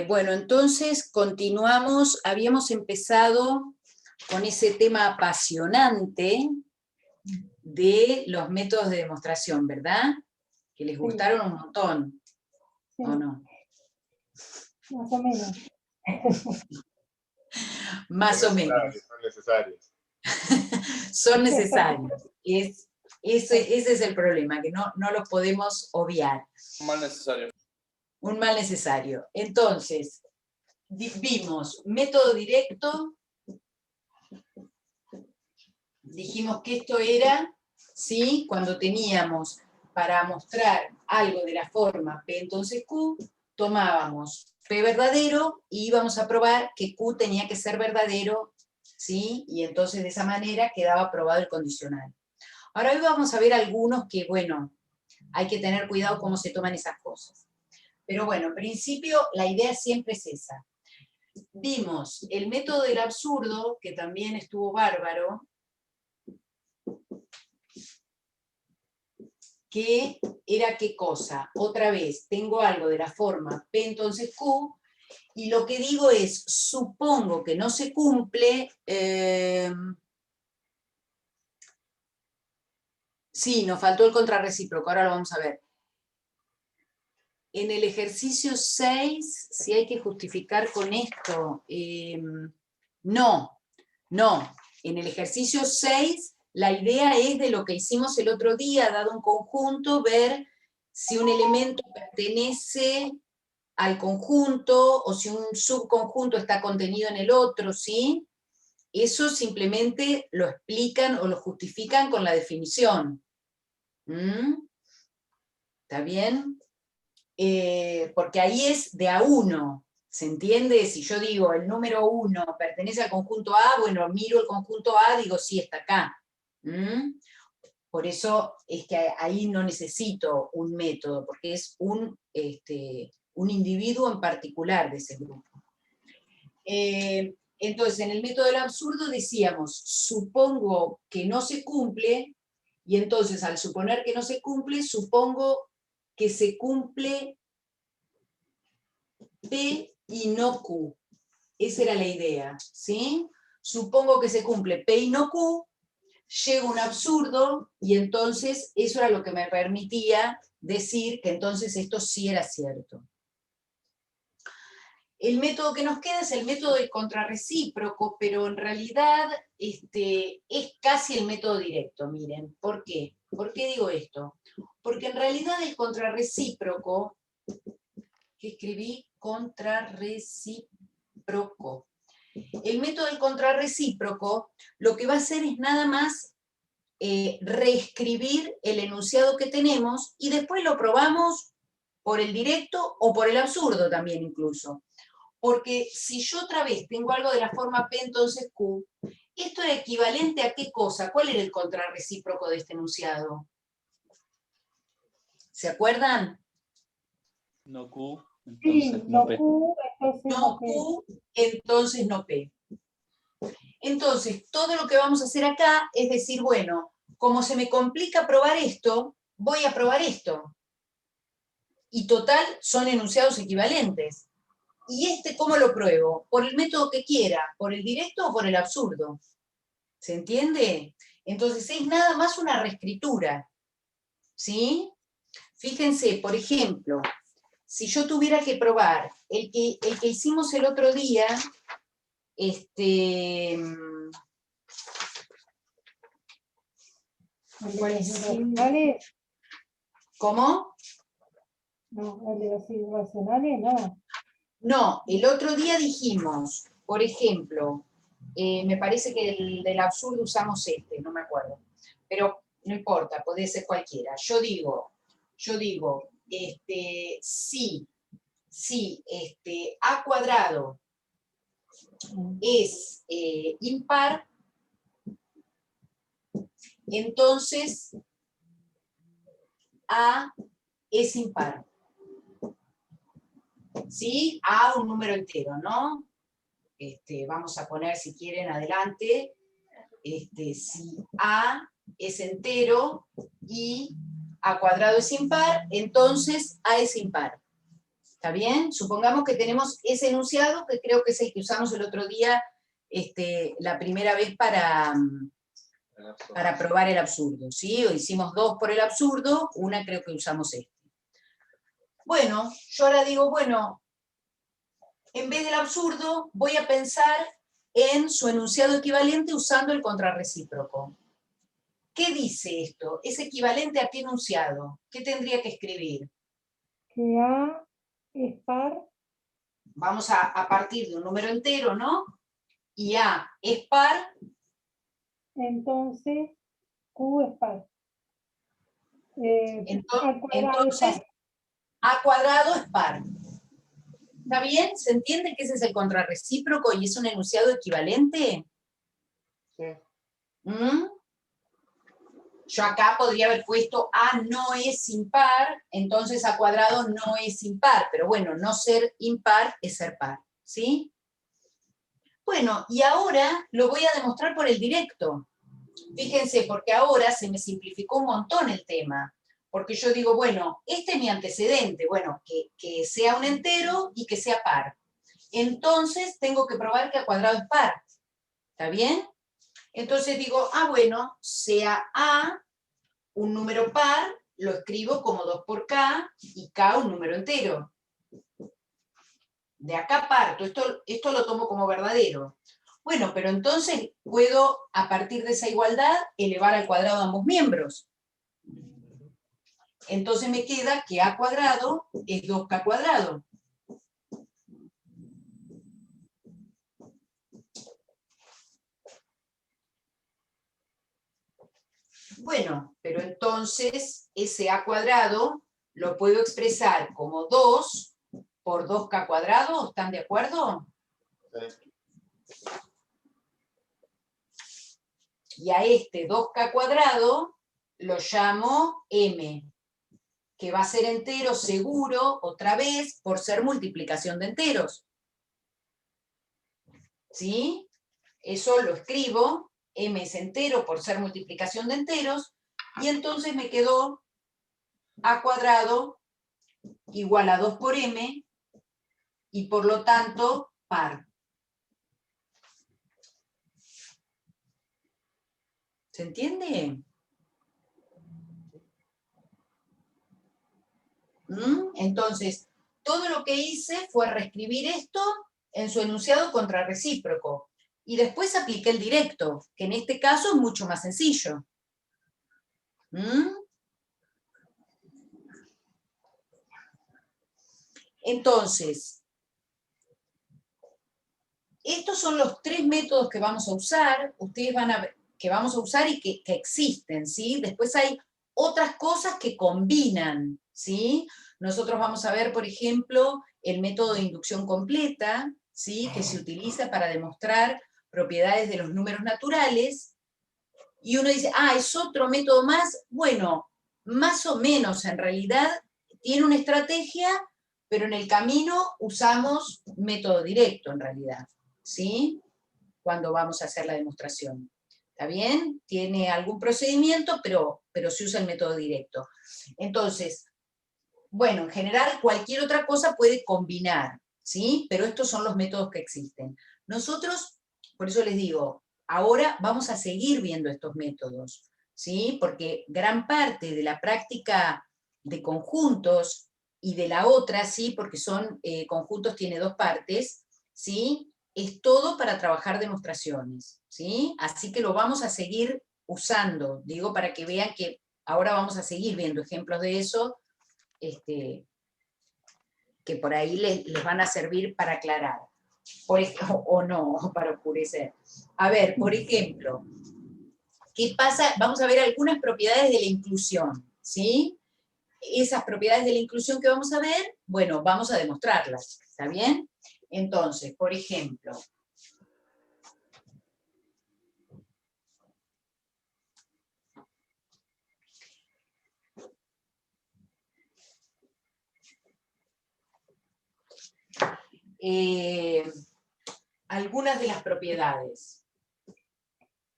Bueno, entonces continuamos, habíamos empezado con ese tema apasionante de los métodos de demostración, ¿verdad? Que les gustaron un montón, sí. ¿o no? Más o menos. Más o menos. Son necesarios. Son necesarios. Ese es el problema, que no los podemos obviar. Un mal necesario. Un mal necesario. Entonces, vimos método directo, dijimos que esto era, ¿sí? Cuando teníamos para mostrar algo de la forma P entonces Q, tomábamos P verdadero y íbamos a probar que Q tenía que ser verdadero, ¿sí? Y entonces de esa manera quedaba probado el condicional. Ahora hoy vamos a ver algunos que, bueno, hay que tener cuidado cómo se toman esas cosas. Pero bueno, en principio la idea siempre es esa. Vimos el método del absurdo, que también estuvo bárbaro, que era qué cosa. Otra vez, tengo algo de la forma P entonces Q, y lo que digo es, supongo que no se cumple, sí, nos faltó el contrarrecíproco, ahora lo vamos a ver. En el ejercicio 6, si hay que justificar con esto, no, en el ejercicio 6 la idea es de lo que hicimos el otro día, dado un conjunto, ver si un elemento pertenece al conjunto o si un subconjunto está contenido en el otro, ¿sí? Eso simplemente lo explican o lo justifican con la definición. ¿Está bien? Porque ahí es de a uno, ¿se entiende? Si yo digo el número 1 pertenece al conjunto A, bueno, miro el conjunto A, digo sí, está acá. Por eso es que ahí no necesito un método, porque es un individuo en particular de ese grupo. Entonces, en el método del absurdo decíamos, supongo que no se cumple, y entonces al suponer que no se cumple, supongo que se cumple P y no Q. Esa era la idea, ¿sí? Supongo que se cumple P y no Q, llega un absurdo, y entonces eso era lo que me permitía decir que entonces esto sí era cierto. El método que nos queda es el método del contrarrecíproco, pero en realidad es casi el método directo, miren. ¿Por qué? ¿Por qué digo esto? Porque en realidad el contrarrecíproco, que escribí contrarrecíproco, el método del contrarrecíproco lo que va a hacer es nada más reescribir el enunciado que tenemos y después lo probamos por el directo o por el absurdo también incluso. Porque si yo otra vez tengo algo de la forma P entonces Q, ¿esto era equivalente a qué cosa? ¿Cuál era el contrarrecíproco de este enunciado? ¿Se acuerdan? No Q, entonces Sí, no P. Q, entonces No Q, entonces no P. Entonces, todo lo que vamos a hacer acá es decir, bueno, como se me complica probar esto, voy a probar esto. Y total, son enunciados equivalentes. ¿Y cómo lo pruebo? Por el método que quiera, por el directo o por el absurdo. ¿Se entiende? Entonces es nada más una reescritura. ¿Sí? Fíjense, por ejemplo, si yo tuviera que probar el que hicimos el otro día, ¿cómo? No, el de los irracionales no. No, el otro día dijimos, por ejemplo, me parece que el del absurdo usamos no me acuerdo, pero no importa, puede ser cualquiera. Yo digo, si A cuadrado es impar, entonces A es impar. ¿Sí? A un número entero, ¿no? Vamos a poner, si quieren, adelante, si A es entero y A cuadrado es impar, entonces A es impar. ¿Está bien? Supongamos que tenemos ese enunciado, que creo que es el que usamos el otro día, la primera vez para probar el absurdo, ¿sí? O hicimos 2 por el absurdo, una creo que usamos este. Bueno, yo ahora digo, bueno, en vez del absurdo, voy a pensar en su enunciado equivalente usando el contrarrecíproco. ¿Qué dice esto? ¿Es equivalente a qué enunciado? ¿Qué tendría que escribir? Que A es par, Vamos a partir de un número entero, ¿no? Y A es par, entonces Q es par. Al cuadrado es entonces par. A cuadrado es par. ¿Está bien? ¿Se entiende que ese es el contrarrecíproco y es un enunciado equivalente? Sí. ¿Mm? Yo acá podría haber puesto A no es impar, entonces A cuadrado no es impar, pero bueno, no ser impar es ser par, ¿sí? Bueno, y ahora lo voy a demostrar por el directo. Fíjense, porque ahora se me simplificó un montón el tema. Porque yo digo, bueno, este es mi antecedente, bueno, que sea un entero y que sea par. Entonces tengo que probar que A cuadrado es par. ¿Está bien? Entonces digo, bueno, sea A un número par, lo escribo como 2 por K, y K un número entero. De acá parto, esto lo tomo como verdadero. Bueno, pero entonces puedo, a partir de esa igualdad, elevar al cuadrado ambos miembros. Entonces me queda que A cuadrado es 2K cuadrado. Bueno, pero entonces ese A cuadrado lo puedo expresar como 2 por 2K cuadrado, ¿están de acuerdo? Sí. Y a este 2K cuadrado lo llamo M, que va a ser entero seguro, otra vez, por ser multiplicación de enteros. ¿Sí? Eso lo escribo, M es entero por ser multiplicación de enteros, y entonces me quedó A cuadrado igual a 2 por M, y por lo tanto par. ¿Se entiende? Entonces, todo lo que hice fue reescribir esto en su enunciado contrarrecíproco. Y después apliqué el directo, que en este caso es mucho más sencillo. Entonces, estos son los 3 métodos que vamos a usar, ustedes van a ver, que vamos a usar y que existen, ¿sí? Después hay otras cosas que combinan, ¿sí? Nosotros vamos a ver, por ejemplo, el método de inducción completa, ¿sí? Que se utiliza para demostrar propiedades de los números naturales, y uno dice, es otro método más. Bueno, más o menos en realidad tiene una estrategia, pero en el camino usamos método directo en realidad, ¿sí? Cuando vamos a hacer la demostración. ¿Está bien? Tiene algún procedimiento, pero se usa el método directo. Entonces, bueno, en general cualquier otra cosa puede combinar, ¿sí? Pero estos son los métodos que existen. Nosotros, por eso les digo, ahora vamos a seguir viendo estos métodos, ¿sí? Porque gran parte de la práctica de conjuntos y de la otra, ¿sí? Porque son conjuntos, tiene 2 partes, ¿sí? Es todo para trabajar demostraciones, ¿sí? Así que lo vamos a seguir usando, digo, para que vean que ahora vamos a seguir viendo ejemplos de eso, que por ahí les van a servir para aclarar, o no, para oscurecer. A ver, por ejemplo, ¿qué pasa? Vamos a ver algunas propiedades de la inclusión, ¿sí? Esas propiedades de la inclusión que vamos a ver, bueno, vamos a demostrarlas, ¿está bien? Entonces, por ejemplo, algunas de las propiedades,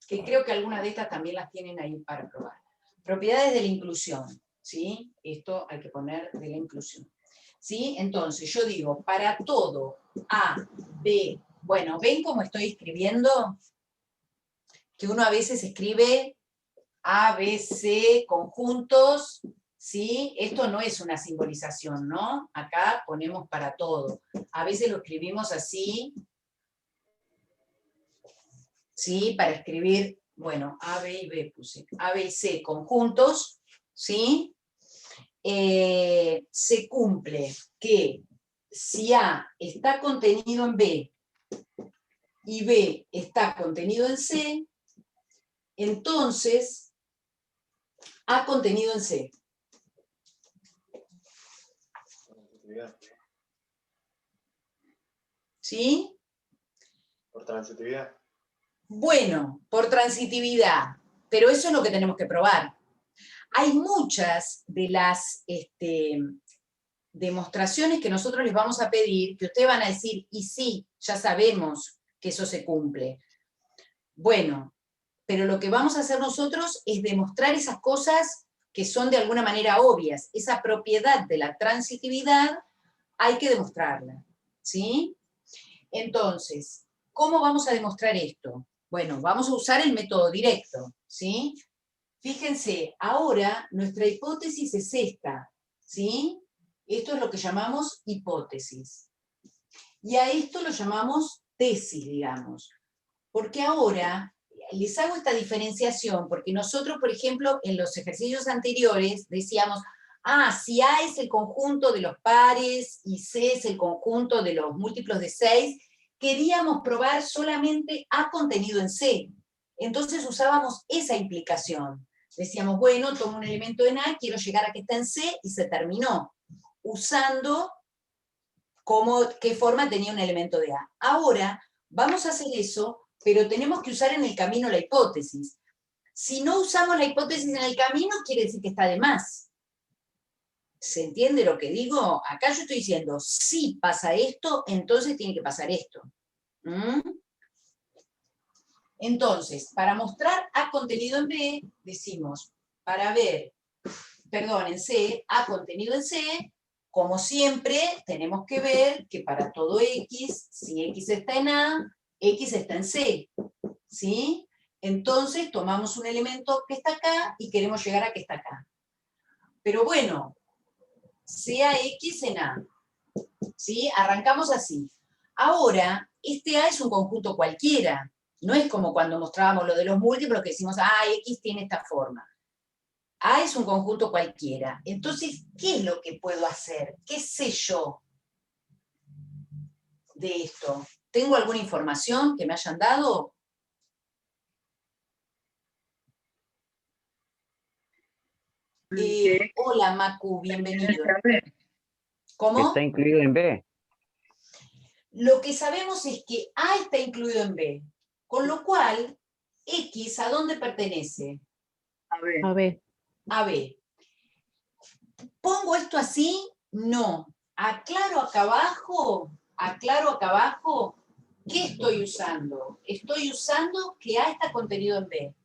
que creo que algunas de estas también las tienen ahí para probar. Propiedades de la inclusión. ¿sí? Esto hay que poner de la inclusión. ¿Sí? Entonces, yo digo, para todo A, B, bueno, ¿ven cómo estoy escribiendo? Que uno a veces escribe A, B, C, conjuntos, ¿sí? Esto no es una simbolización, ¿no? Acá ponemos para todo. A veces lo escribimos así, ¿sí? Para escribir, bueno, A, B y B puse. A, B y C, conjuntos, ¿sí? Se cumple que si A está contenido en B y B está contenido en C, entonces A contenido en C. Transitividad. ¿Sí? Por transitividad. Bueno, por transitividad, pero eso es lo que tenemos que probar. Hay muchas de las demostraciones que nosotros les vamos a pedir, que ustedes van a decir, y sí, ya sabemos que eso se cumple. Bueno, pero lo que vamos a hacer nosotros es demostrar esas cosas que son de alguna manera obvias. Esa propiedad de la transitividad hay que demostrarla, ¿sí? Entonces, ¿cómo vamos a demostrar esto? Bueno, vamos a usar el método directo, ¿sí? Fíjense, ahora nuestra hipótesis es esta, ¿sí? Esto es lo que llamamos hipótesis. Y a esto lo llamamos tesis, digamos. Porque ahora les hago esta diferenciación, porque nosotros, por ejemplo, en los ejercicios anteriores decíamos, si A es el conjunto de los pares y C es el conjunto de los múltiplos de 6, queríamos probar solamente A contenido en C. Entonces usábamos esa implicación. Decíamos, bueno, tomo un elemento en A, quiero llegar a que está en C, y se terminó, usando qué forma tenía un elemento de A. Ahora, vamos a hacer eso, pero tenemos que usar en el camino la hipótesis. Si no usamos la hipótesis en el camino, quiere decir que está de más. ¿Se entiende lo que digo? Acá yo estoy diciendo, si pasa esto, entonces tiene que pasar esto. ¿Mm? Entonces, para mostrar A contenido en B, decimos, en C, A contenido en C, como siempre, tenemos que ver que para todo X, si X está en A, X está en C, ¿sí? Entonces tomamos un elemento que está acá y queremos llegar a que está acá. Pero bueno, sea X en A, ¿sí? Arrancamos así. Ahora, este A es un conjunto cualquiera, no es como cuando mostrábamos lo de los múltiplos que decimos, X tiene esta forma. A es un conjunto cualquiera. Entonces, ¿qué es lo que puedo hacer? ¿Qué sé yo de esto? ¿Tengo alguna información que me hayan dado? Hola, Macu, bienvenido. ¿Cómo? Está incluido en B. Lo que sabemos es que A está incluido en B, con lo cual, X, ¿a dónde pertenece? A ver. A B. ¿Pongo esto así? No. Aclaro acá abajo, ¿qué estoy usando? Estoy usando que A está contenido en B.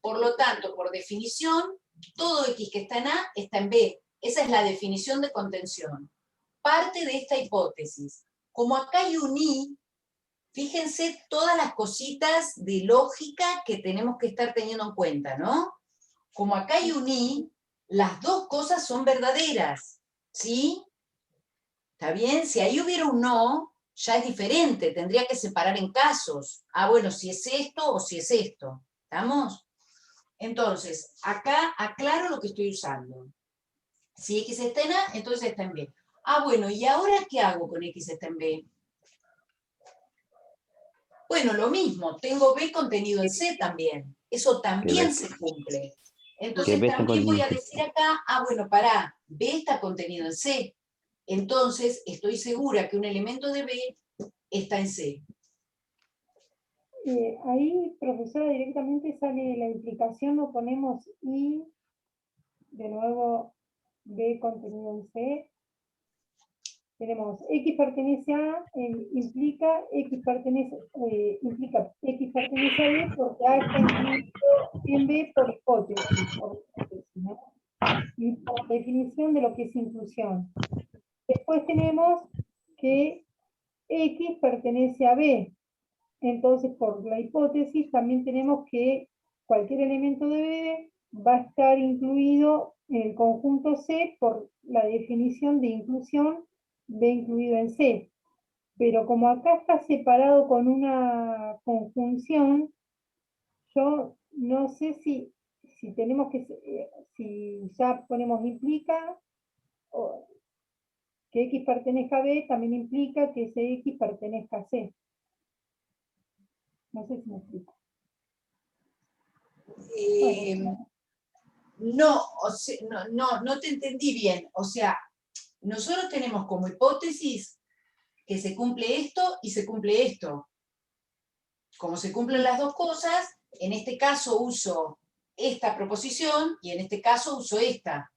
Por lo tanto, por definición, todo X que está en A está en B. Esa es la definición de contención. Parte de esta hipótesis. Como acá hay un I, fíjense todas las cositas de lógica que tenemos que estar teniendo en cuenta, ¿no? Como acá hay un I, las dos cosas son verdaderas, ¿sí? ¿Está bien? Si ahí hubiera un no, ya es diferente, tendría que separar en casos. Bueno, si es esto o si es esto. ¿Estamos? Entonces, acá aclaro lo que estoy usando. Si X está en A, entonces está en B. Bueno, ¿y ahora qué hago con X está en B? Bueno, lo mismo, tengo B contenido en C también. Eso también se cumple. Entonces B está también voy a contenido en decir acá, bueno, B está contenido en C. Entonces estoy segura que un elemento de B está en C. Ahí, profesora, directamente sale la implicación, lo ponemos I, de nuevo B contenido en C. Tenemos X pertenece a, implica X pertenece a B porque A está incluido en B por hipótesis, ¿no? Y y por definición de lo que es inclusión. Después tenemos que X pertenece a B. Entonces, por la hipótesis, también tenemos que cualquier elemento de B va a estar incluido en el conjunto C por la definición de inclusión B incluido en C. Pero como acá está separado con una conjunción, yo no sé si tenemos que, si ya ponemos implica, o que X pertenezca a B, también implica que ese X pertenezca a C. No sé si me explico. No, o sea, no te entendí bien. O sea, nosotros tenemos como hipótesis que se cumple esto y se cumple esto. Como se cumplen las dos cosas, en este caso uso esta proposición y en este caso uso esta.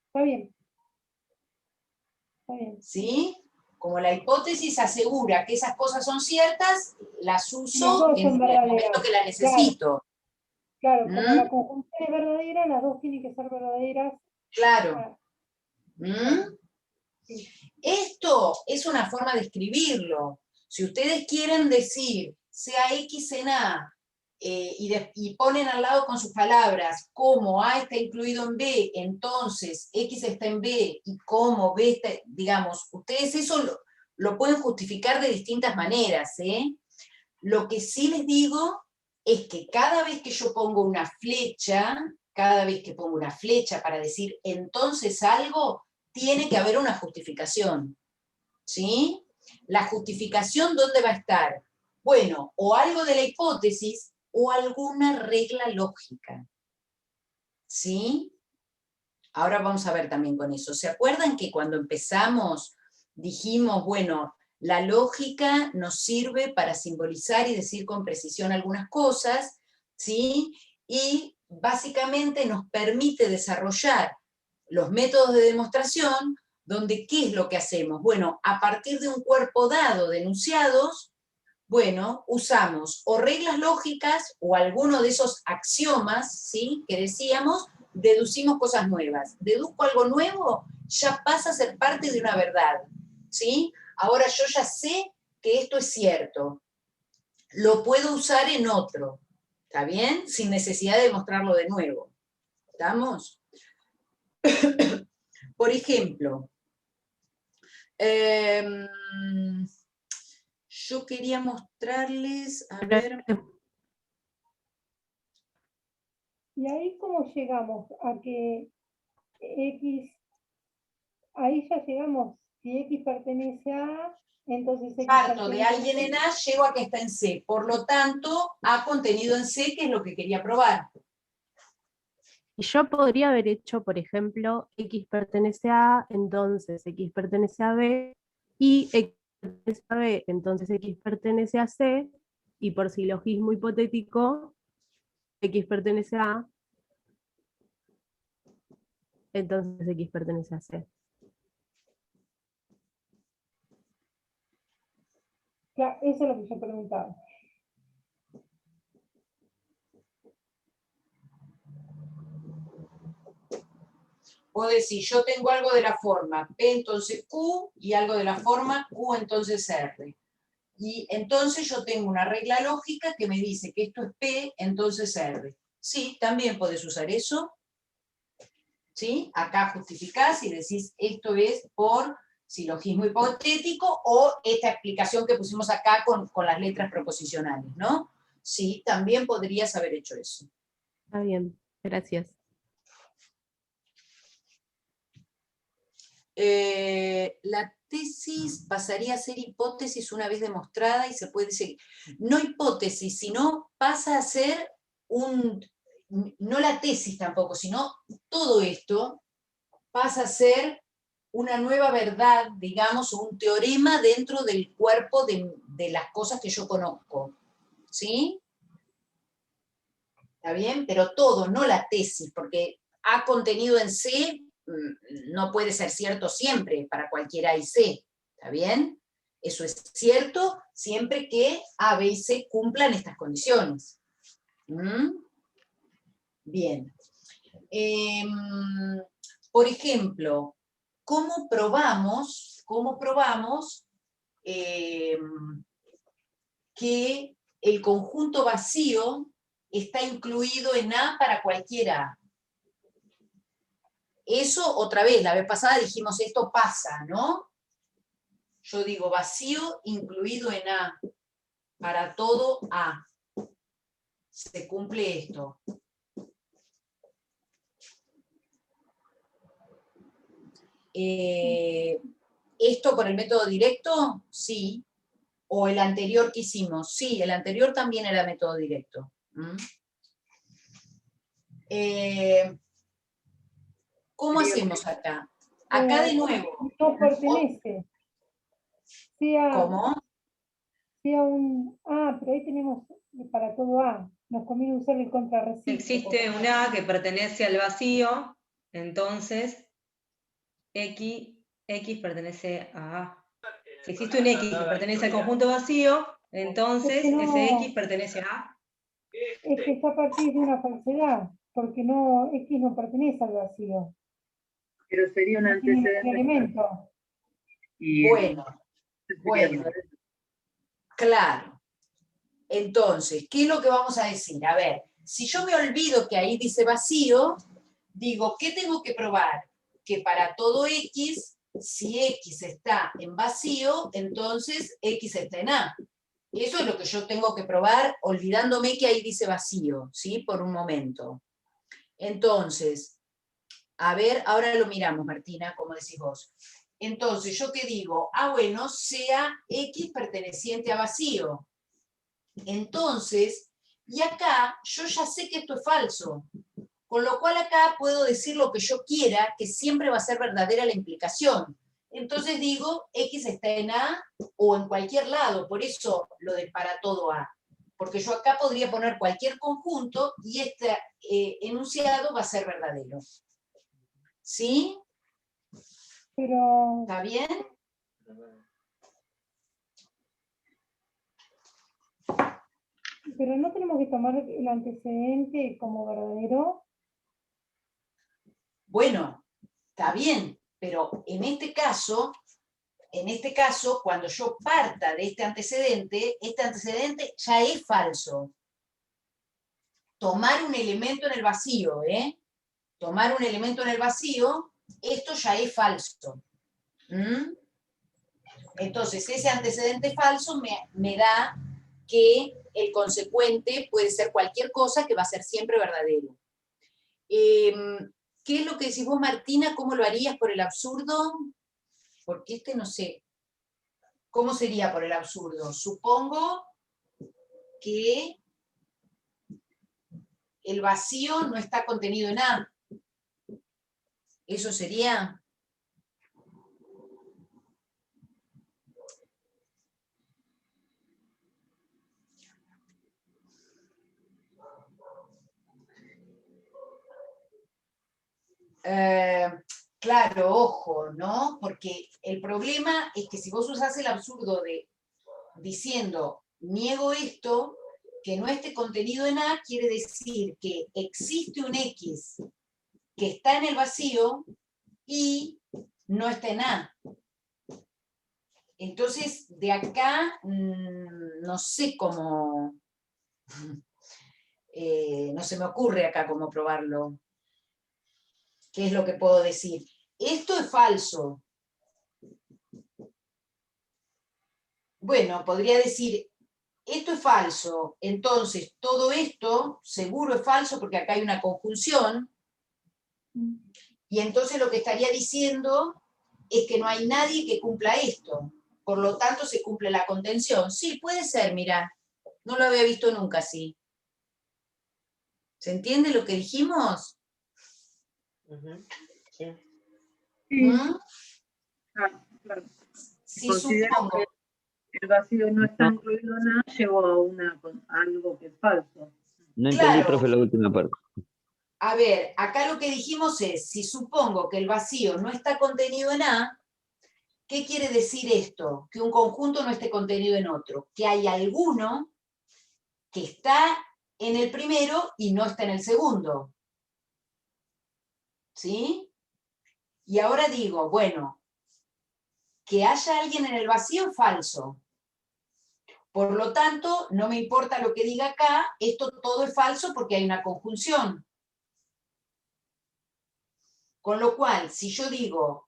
Está bien. Está bien. ¿Sí? Como la hipótesis asegura que esas cosas son ciertas, las Las uso dos en son el verdaderas. momento que las necesito. Claro, como la conjunción es verdadera, las dos tienen que ser verdaderas. Claro. Sí. Esto es una forma de escribirlo. Si ustedes quieren decir sea X en A y ponen al lado con sus palabras como A está incluido en B, entonces X está en B y como B está, digamos, ustedes eso lo pueden justificar de distintas maneras. Lo que sí les digo es que cada vez que yo pongo una flecha, para decir entonces algo, tiene que haber una justificación, ¿sí? La justificación, ¿dónde va a estar? Bueno, o algo de la hipótesis o alguna regla lógica, ¿sí? Ahora vamos a ver también con eso. ¿Se acuerdan que cuando empezamos dijimos, bueno, la lógica nos sirve para simbolizar y decir con precisión algunas cosas, ¿sí? Y básicamente nos permite desarrollar los métodos de demostración, donde ¿qué es lo que hacemos? Bueno, a partir de un cuerpo dado de enunciados, bueno, usamos o reglas lógicas o alguno de esos axiomas, ¿sí?, que decíamos, deducimos cosas nuevas. Deduzco algo nuevo, ya pasa a ser parte de una verdad, ¿sí? Ahora yo ya sé que esto es cierto. Lo puedo usar en otro, ¿está bien? Sin necesidad de demostrarlo de nuevo. ¿Estamos? Por ejemplo, yo quería mostrarles, a ver... Y ahí cómo llegamos a que X, ahí ya llegamos, si X pertenece a A, entonces X Parto de pertenece a alguien C. en A, llego a que está en C. Por lo tanto, A contenido en C, que es lo que quería probar. Y yo podría haber hecho, por ejemplo, X pertenece a A, entonces X pertenece a B, y X pertenece a B, entonces X pertenece a C, y por silogismo hipotético, X pertenece a A, entonces X pertenece a C. Claro, eso es lo que yo preguntaba. Vos decís, yo tengo algo de la forma P entonces Q y algo de la forma Q entonces R. Y entonces yo tengo una regla lógica que me dice que esto es P entonces R. Sí, también podés usar eso. ¿Sí? Acá justificás y decís esto es por silogismo hipotético o esta explicación que pusimos acá con las letras proposicionales, ¿no? Sí, también podrías haber hecho eso. Está bien, gracias. La tesis pasaría a ser hipótesis una vez demostrada y se puede seguir. No hipótesis, sino pasa a ser no la tesis tampoco, sino todo esto pasa a ser una nueva verdad, digamos, un teorema dentro del cuerpo de las cosas que yo conozco. ¿Sí? ¿Está bien? Pero todo, no la tesis, porque A contenido en C no puede ser cierto siempre para cualquier A y C. ¿Está bien? Eso es cierto siempre que A, B y C cumplan estas condiciones. Bien. Por ejemplo, ¿cómo probamos que el conjunto vacío está incluido en A para cualquier A? Eso, otra vez, la vez pasada dijimos, esto pasa, ¿no? Yo digo vacío incluido en A, para todo A. Se cumple esto. ¿Esto por el método directo? Sí. ¿O el anterior que hicimos? Sí, el anterior también era método directo. ¿Cómo hacemos acá? Acá de nuevo. No pertenece. ¿Cómo? Sea un A, pero ahí tenemos para todo A. Nos conviene usar el contrarrecíproco. Existe un A que pertenece al vacío, entonces X pertenece a A. Si existe un X que pertenece al conjunto vacío, entonces Es que no- ese X pertenece a A. Es que está a partir de una falsedad, porque no, X no pertenece al vacío. Pero sería un No tiene ningún antecedente. elemento. Y Bueno, claro. Entonces, ¿qué es lo que vamos a decir? A ver, si yo me olvido que ahí dice vacío, digo, ¿qué tengo que probar? Que para todo X, si X está en vacío, entonces X está en A. Eso es lo que yo tengo que probar, olvidándome que ahí dice vacío, ¿sí? Por un momento. Entonces, a ver, ahora lo miramos, Martina, como decís vos. Entonces, ¿yo qué digo? Ah, bueno, sea X perteneciente a vacío. Entonces, y acá yo ya sé que esto es falso, con lo cual acá puedo decir lo que yo quiera, que siempre va a ser verdadera la implicación. Entonces digo, X está en A o en cualquier lado, por eso lo de para todo A. Porque yo acá podría poner cualquier conjunto y este enunciado va a ser verdadero. ¿Sí? Pero, ¿Está bien? pero no tenemos que tomar el antecedente como verdadero. Bueno, está bien, pero en este caso, cuando yo parta de este antecedente ya es falso. Tomar un elemento en el vacío, Tomar un elemento en el vacío, esto ya es falso. Entonces, ese antecedente falso me da que el consecuente puede ser cualquier cosa que va a ser siempre verdadero. ¿Qué es lo que decís vos, Martina? ¿Cómo lo harías por el absurdo? Porque no sé. ¿Cómo sería por el absurdo? Supongo que el vacío no está contenido en A. ¿Eso sería? Claro, ojo, ¿no? Porque el problema es que si vos usás el absurdo de diciendo, niego esto, que no esté contenido en A, quiere decir que existe un X que está en el vacío y no está en A. Entonces, de acá, no sé cómo, no se me ocurre acá cómo probarlo. ¿Qué es lo que puedo decir? Esto es falso. Bueno, podría decir, esto es falso, entonces todo esto seguro es falso porque acá hay una conjunción, y entonces lo que estaría diciendo es que no hay nadie que cumpla esto, por lo tanto se cumple la contención. Sí, puede ser, mira, no lo había visto nunca así. ¿Se entiende lo que dijimos? Sí. ¿Mm? Claro. Sí, Considero supongo. que el vacío no está incluido en nada, llevó a algo que es falso. No entendí, Claro. profe, la última parte. A ver, acá lo que dijimos es, si supongo que el vacío no está contenido en A, ¿qué quiere decir esto? Que un conjunto no esté contenido en otro. Que hay alguno que está en el primero y no está en el segundo. ¿Sí? Y ahora digo, bueno, que haya alguien en el vacío es falso. Por lo tanto, no me importa lo que diga acá, esto todo es falso porque hay una conjunción. Con lo cual, si yo digo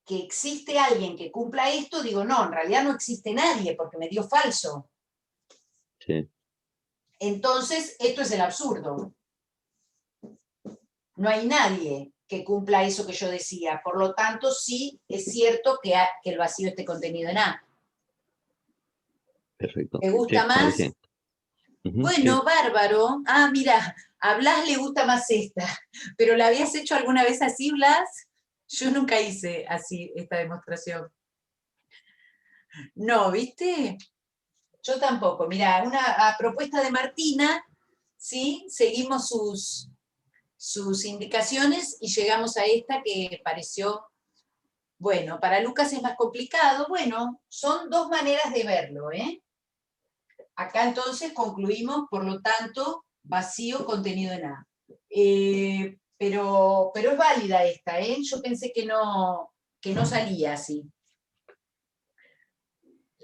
que existe alguien que cumpla esto, digo, no, en realidad no existe nadie porque me dio falso. Sí. Entonces, esto es el absurdo. No hay nadie que cumpla eso que yo decía. Por lo tanto, sí es cierto que el vacío esté contenido en A. Perfecto. ¿Te gusta Sí, más? ahora sí. Ujú, Bueno, sí. bárbaro. Ah, mira, a Blas le gusta más esta. ¿Pero la habías hecho alguna vez así, Blas? Yo nunca hice así esta demostración. No, ¿viste? Yo tampoco. Mira, a propuesta de Martina, ¿sí? Seguimos sus indicaciones y llegamos a esta que pareció, bueno, para Lucas es más complicado. Bueno, son dos maneras de verlo, ¿eh? Acá entonces concluimos, por lo tanto, vacío contenido en A. Pero es válida esta, ¿eh? Yo pensé que no salía así.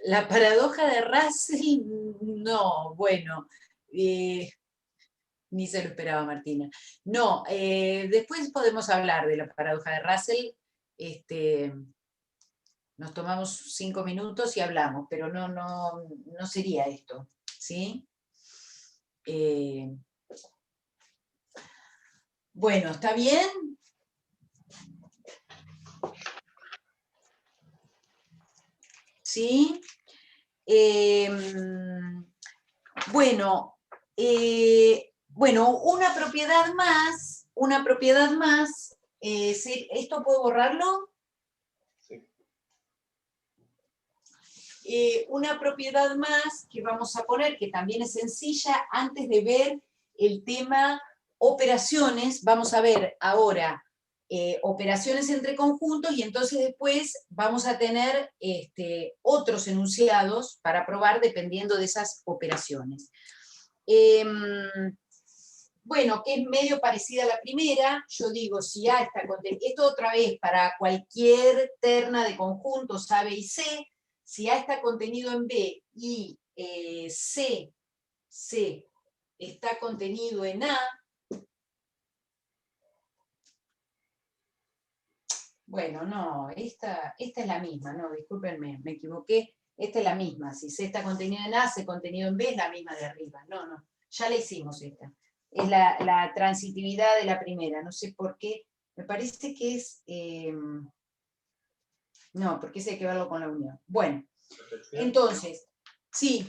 La paradoja de Russell, no, bueno, ni se lo esperaba Martina. No, después podemos hablar de la paradoja de Russell, nos tomamos 5 minutos y hablamos, pero no sería esto, ¿sí? Bueno, ¿está bien? ¿Sí? Bueno, una propiedad más, ¿esto puedo borrarlo? Sí. Una propiedad más que vamos a poner, que también es sencilla, antes de ver el tema operaciones, vamos a ver ahora operaciones entre conjuntos y entonces después vamos a tener otros enunciados para probar dependiendo de esas operaciones. Bueno, que es medio parecida a la primera, yo digo, si A está contenido, esto otra vez para cualquier terna de conjuntos A, B y C, si A está contenido en B y C está contenido en A, bueno, no, esta es la misma, no, discúlpenme, me equivoqué, esta es la misma, si C está contenido en A, C contenido en B es la misma de arriba, no, ya la hicimos esta. Es la transitividad de la primera, no sé por qué, me parece que es, no, porque ese hay que verlo con la unión. Bueno, entonces, sí.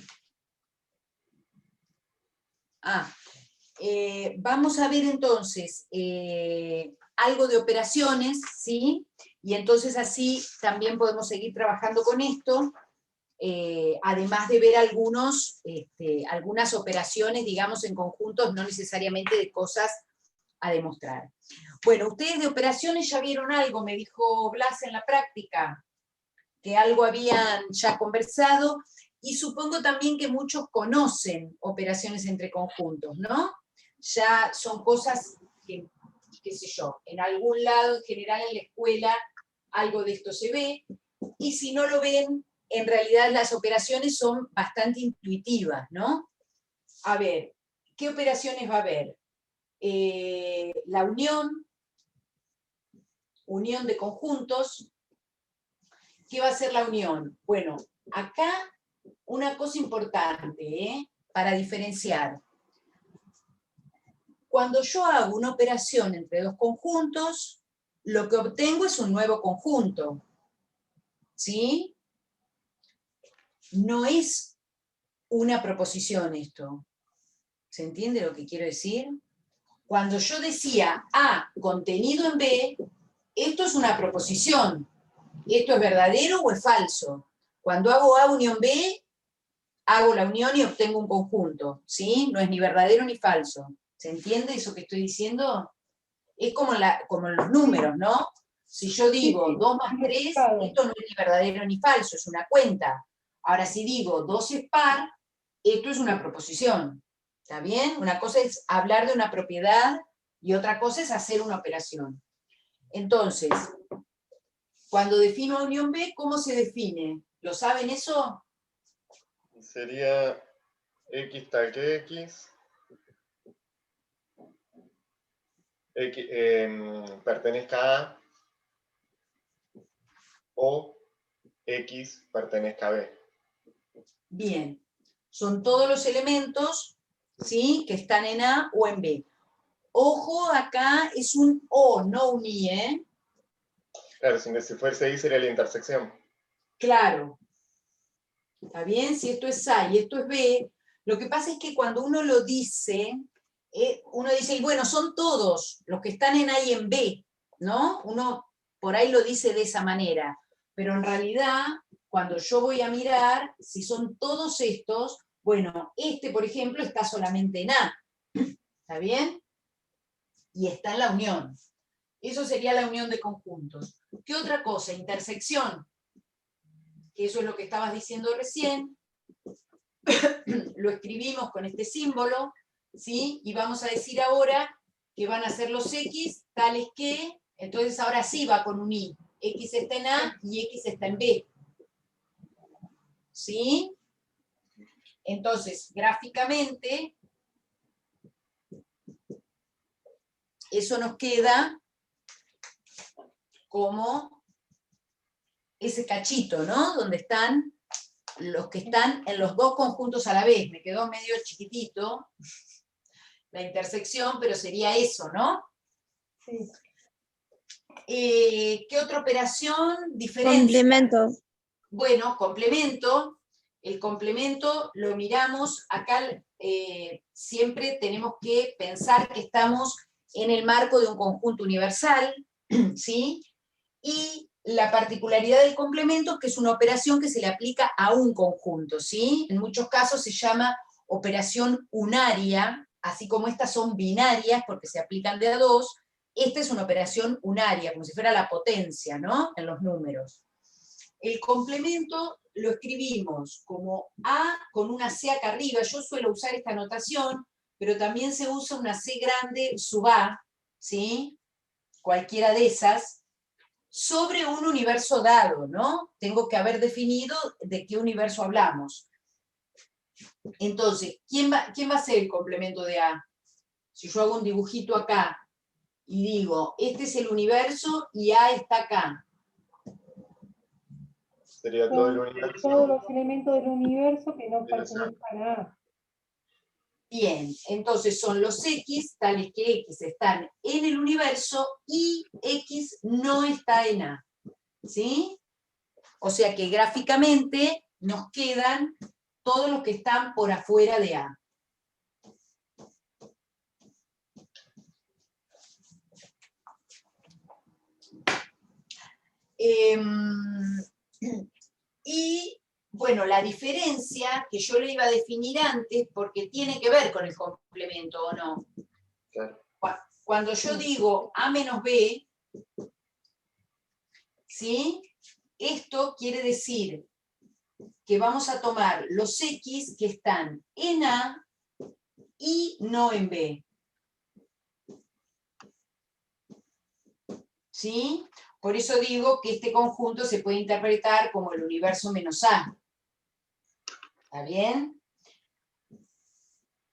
Vamos a ver entonces algo de operaciones, ¿sí? Y entonces así también podemos seguir trabajando con esto, además de ver algunas operaciones, digamos, en conjuntos, no necesariamente de cosas a demostrar. Bueno, ustedes de operaciones ya vieron algo, me dijo Blas en la práctica, que algo habían ya conversado, y supongo también que muchos conocen operaciones entre conjuntos, ¿no? Ya son cosas que, qué sé yo, en algún lado, en general en la escuela, algo de esto se ve, y si no lo ven, en realidad las operaciones son bastante intuitivas, ¿no? A ver, ¿qué operaciones va a haber? La unión de conjuntos. ¿Qué va a ser la unión? Bueno, acá una cosa importante, para diferenciar. Cuando yo hago una operación entre dos conjuntos, lo que obtengo es un nuevo conjunto. ¿Sí? No es una proposición esto. ¿Se entiende lo que quiero decir? Cuando yo decía A contenido en B, esto es una proposición. ¿Esto es verdadero o es falso? Cuando hago A unión B, hago la unión y obtengo un conjunto, ¿sí? No es ni verdadero ni falso. ¿Se entiende eso que estoy diciendo? Es como en los números, ¿no? Si yo digo 2 más 3, esto no es ni verdadero ni falso, es una cuenta. Ahora, si digo 2 es par, esto es una proposición. ¿Está bien? Una cosa es hablar de una propiedad y otra cosa es hacer una operación. Entonces, cuando defino unión B, ¿cómo se define? ¿Lo saben eso? Sería X tal que X pertenezca a o X pertenezca a B. Bien. Son todos los elementos, ¿sí?, que están en A o en B. Ojo, acá es un O, no un I, ¿eh? Claro, si fuese I sería la intersección. Claro. ¿Está bien? Si esto es A y esto es B, lo que pasa es que cuando uno lo dice, uno dice, y bueno, son todos los que están en A y en B, ¿no? Uno por ahí lo dice de esa manera, pero en realidad, cuando yo voy a mirar, si son todos estos, bueno, este, por ejemplo, está solamente en A, ¿está bien? Y está en la unión. Eso sería la unión de conjuntos. ¿Qué otra cosa? Intersección. Que eso es lo que estabas diciendo recién. Lo escribimos con este símbolo, ¿sí? Y vamos a decir ahora que van a ser los X tales que, entonces ahora sí va con un I. X está en A y X está en B. ¿Sí? Entonces, gráficamente, eso nos queda como ese cachito, ¿no? Donde están los que están en los dos conjuntos a la vez. Me quedó medio chiquitito la intersección, pero sería eso, ¿no? Sí. ¿Qué otra operación? Diferencia. Complemento. Bueno, complemento. El complemento lo miramos acá, siempre tenemos que pensar que estamos en el marco de un conjunto universal, ¿sí? Y la particularidad del complemento es que es una operación que se le aplica a un conjunto, ¿sí? En muchos casos se llama operación unaria, así como estas son binarias porque se aplican de a dos, esta es una operación unaria, como si fuera la potencia, ¿no? En los números. El complemento lo escribimos como A con una C acá arriba. Yo suelo usar esta notación, pero también se usa una C grande sub A, ¿sí? Cualquiera de esas, sobre un universo dado, ¿no? Tengo que haber definido de qué universo hablamos. Entonces, ¿quién va a ser el complemento de A? Si yo hago un dibujito acá y digo, este es el universo y A está acá. Sería todo el universo. Todos los elementos del universo que no Universo. pertenezcan a A. Bien, entonces son los X, tales que X están en el universo y X no está en A. ¿Sí? O sea que gráficamente nos quedan todos los que están por afuera de A. Y bueno, la diferencia que yo le iba a definir antes, porque tiene que ver con el complemento, ¿o no? Claro. Cuando yo digo A menos B, ¿sí? Esto quiere decir que vamos a tomar los X que están en A y no en B. ¿Sí? Por eso digo que este conjunto se puede interpretar como el universo menos A. ¿Está bien?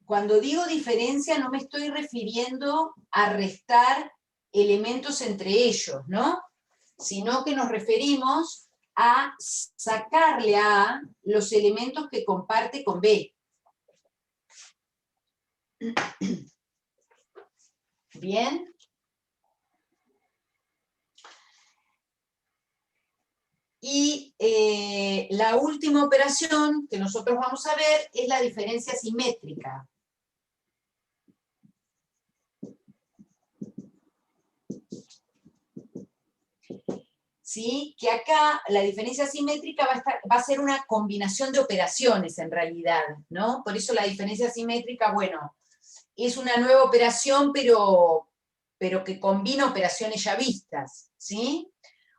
Cuando digo diferencia no me estoy refiriendo a restar elementos entre ellos, ¿no? Sino que nos referimos a sacarle a A los elementos que comparte con B. ¿Bien? Y la última operación que nosotros vamos a ver es la diferencia simétrica. ¿Sí? Que acá la diferencia simétrica va a ser una combinación de operaciones en realidad, ¿no? Por eso la diferencia simétrica, bueno, es una nueva operación, pero que combina operaciones ya vistas, ¿sí?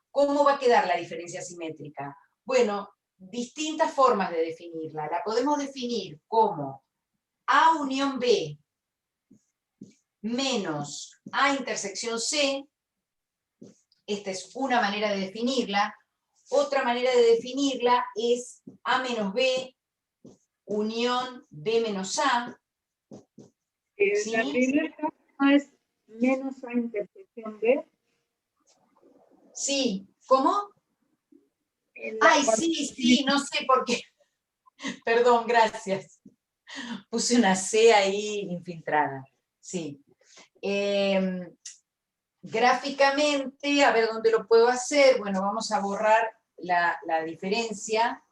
¿Cómo va a quedar la diferencia simétrica? Bueno, distintas formas de definirla. La podemos definir como A unión B menos A intersección C, esta es una manera de definirla. Otra manera de definirla es A menos B unión B menos A. ¿Sí? La primera es menos A intersección B. Sí, ¿cómo? En la Ay, sí, no sé por qué. Perdón, gracias. Puse una C ahí infiltrada. Sí. Gráficamente, a ver dónde lo puedo hacer. Bueno, vamos a borrar la diferencia.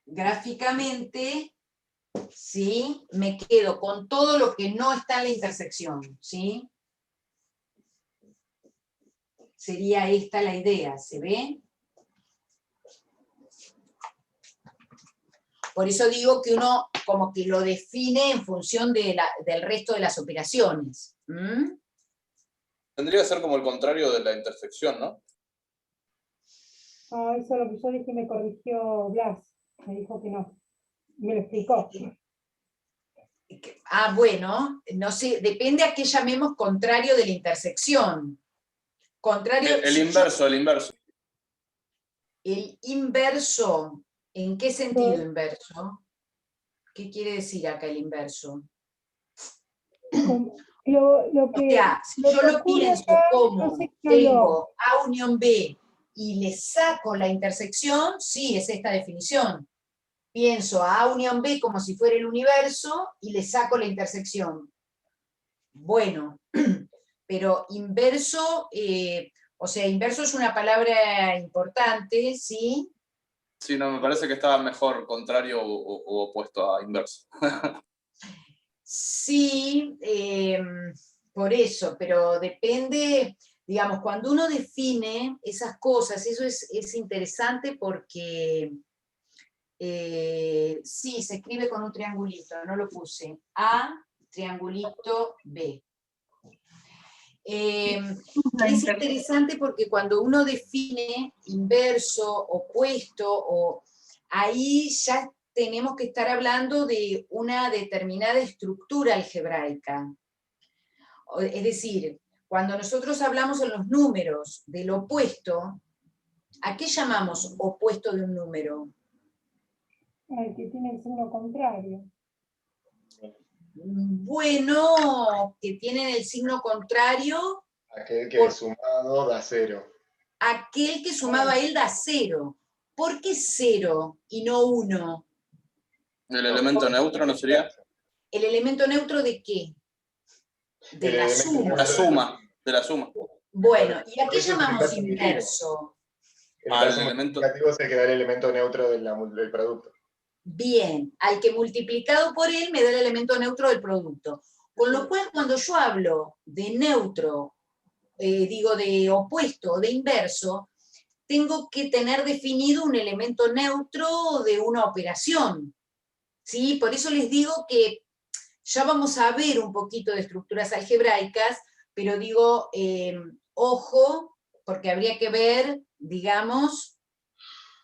Gráficamente, ¿sí? Me quedo con todo lo que no está en la intersección, ¿sí? Sería esta la idea, ¿se ve? Por eso digo que uno como que lo define en función de del resto de las operaciones. ¿Mm? Tendría que ser como el contrario de la intersección, ¿no? No, eso es lo que yo dije, me corrigió Blas. Me dijo que no. Me lo explicó. Ah, bueno, no sé, depende a qué llamemos contrario de la intersección. Contrario, El inverso, el inverso. El inverso, ¿en qué sentido inverso? ¿Qué quiere decir acá el inverso? Lo O que, sea, si lo yo que lo ocurre pienso acá, como no sé qué habló. tengo A unión B y le saco la intersección, sí, es esta definición. Pienso a A unión B como si fuera el universo y le saco la intersección. Bueno, pero inverso, o sea, inverso es una palabra importante, ¿sí? Sí, no, me parece que estaba mejor contrario o opuesto a inverso. Sí, por eso, pero depende, digamos, cuando uno define esas cosas, eso es interesante porque sí, se escribe con un triangulito, no lo puse, A, triangulito, B. Es interesante porque cuando uno define inverso, opuesto, ahí ya tenemos que estar hablando de una determinada estructura algebraica. Es decir, cuando nosotros hablamos en los números del opuesto, ¿a qué llamamos opuesto de un número? El que tiene el signo contrario. Bueno, que tienen el signo contrario, Aquel que sumado da 0. aquel que sumado a él da 0. ¿Por qué 0 y no 1? ¿El elemento neutro no sería? ¿El elemento neutro de qué? De la suma. La suma, de la suma. Bueno, ¿y a qué Eso es llamamos inverso inverso? El Al inverso elemento. multiplicativo es el que da el elemento neutro del producto. Bien, al que multiplicado por él me da el elemento neutro del producto. Con lo cual, cuando yo hablo de neutro, digo de opuesto o de inverso, tengo que tener definido un elemento neutro de una operación. ¿Sí? Por eso les digo que ya vamos a ver un poquito de estructuras algebraicas, pero digo, ojo, porque habría que ver, digamos,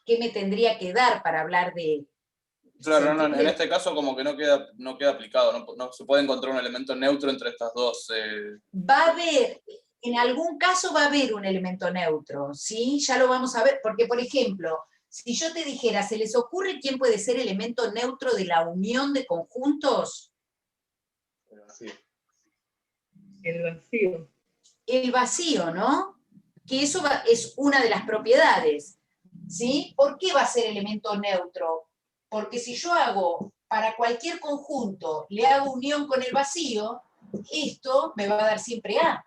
qué me tendría que dar para hablar de... Claro, no, en este caso como que no queda aplicado, no se puede encontrar un elemento neutro entre estas dos. Va a haber, en algún caso va a haber un elemento neutro, ¿sí? Ya lo vamos a ver, porque por ejemplo, si yo te dijera, ¿se les ocurre quién puede ser elemento neutro de la unión de conjuntos? El vacío. El vacío, ¿no? Que eso es una de las propiedades, ¿sí? ¿Por qué va a ser elemento neutro? Porque si yo hago, para cualquier conjunto, le hago unión con el vacío, esto me va a dar siempre A.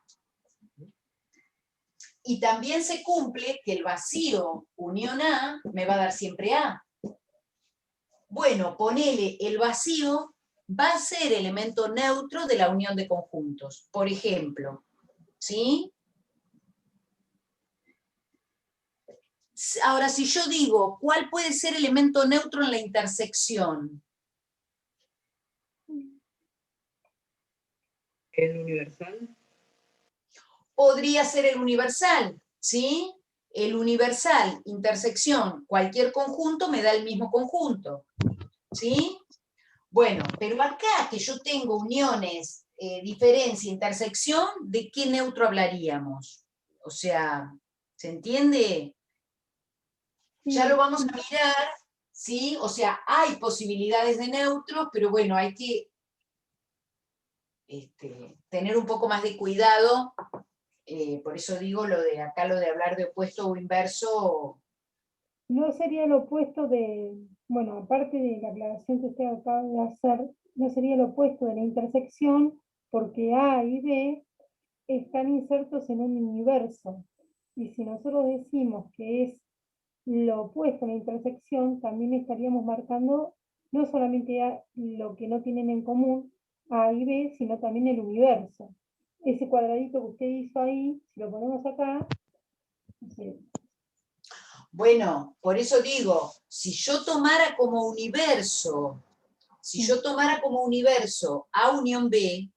Y también se cumple que el vacío unión A me va a dar siempre A. Bueno, ponele, el vacío va a ser elemento neutro de la unión de conjuntos, por ejemplo, ¿sí? Ahora, si yo digo, ¿cuál puede ser elemento neutro en la intersección? El universal. Podría ser el universal, ¿sí? el universal intersección cualquier conjunto me da el mismo conjunto. ¿Sí? Bueno, pero acá que yo tengo uniones, diferencia, intersección, ¿de qué neutro hablaríamos? O sea, ¿se entiende? Ya lo vamos a mirar, ¿sí? O sea, hay posibilidades de neutros, pero bueno, hay que tener un poco más de cuidado. Por eso digo lo de acá, lo de hablar de opuesto o inverso. No sería lo opuesto de, bueno, aparte de la aclaración que usted acaba de hacer, no sería lo opuesto de la intersección, porque A y B están insertos en un universo. Y si nosotros decimos que es lo opuesto a la intersección, también estaríamos marcando no solamente lo que no tienen en común, A y B, sino también el universo. Ese cuadradito que usted hizo ahí, si lo ponemos acá, no sé. Bueno, por eso digo, si yo tomara como universo, A unión B,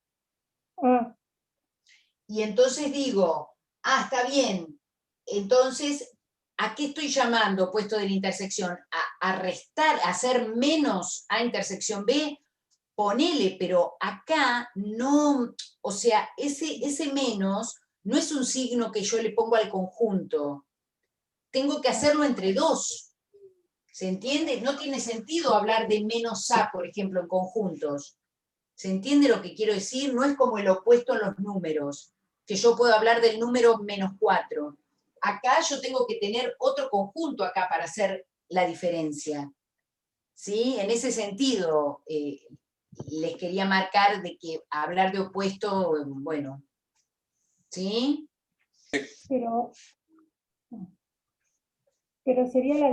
y entonces digo, está bien, entonces, ¿a qué estoy llamando opuesto de la intersección? A restar, a hacer menos A intersección B, ponele, pero acá no, o sea, ese menos no es un signo que yo le pongo al conjunto, tengo que hacerlo entre dos, ¿se entiende? No tiene sentido hablar de menos A, por ejemplo, en conjuntos, ¿se entiende lo que quiero decir? No es como el opuesto en los números, que yo puedo hablar del número -4. Acá yo tengo que tener otro conjunto acá para hacer la diferencia. ¿Sí? En ese sentido, les quería marcar de que hablar de opuesto, bueno, ¿sí? Pero sería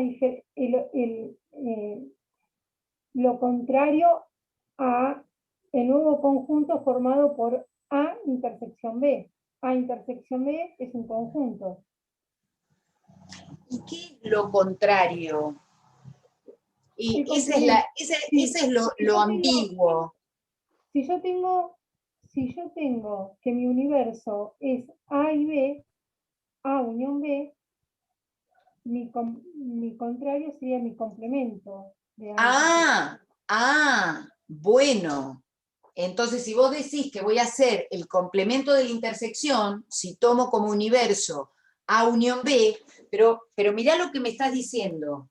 lo contrario a el nuevo conjunto formado por A intersección B. A intersección B es un conjunto. ¿Y qué es lo contrario? Y ese es lo ambiguo. Si yo tengo que mi universo es A y B, A unión B, mi contrario sería mi complemento. Bueno. Entonces, si vos decís que voy a hacer el complemento de la intersección, si tomo como universo A unión B, pero mirá lo que me estás diciendo.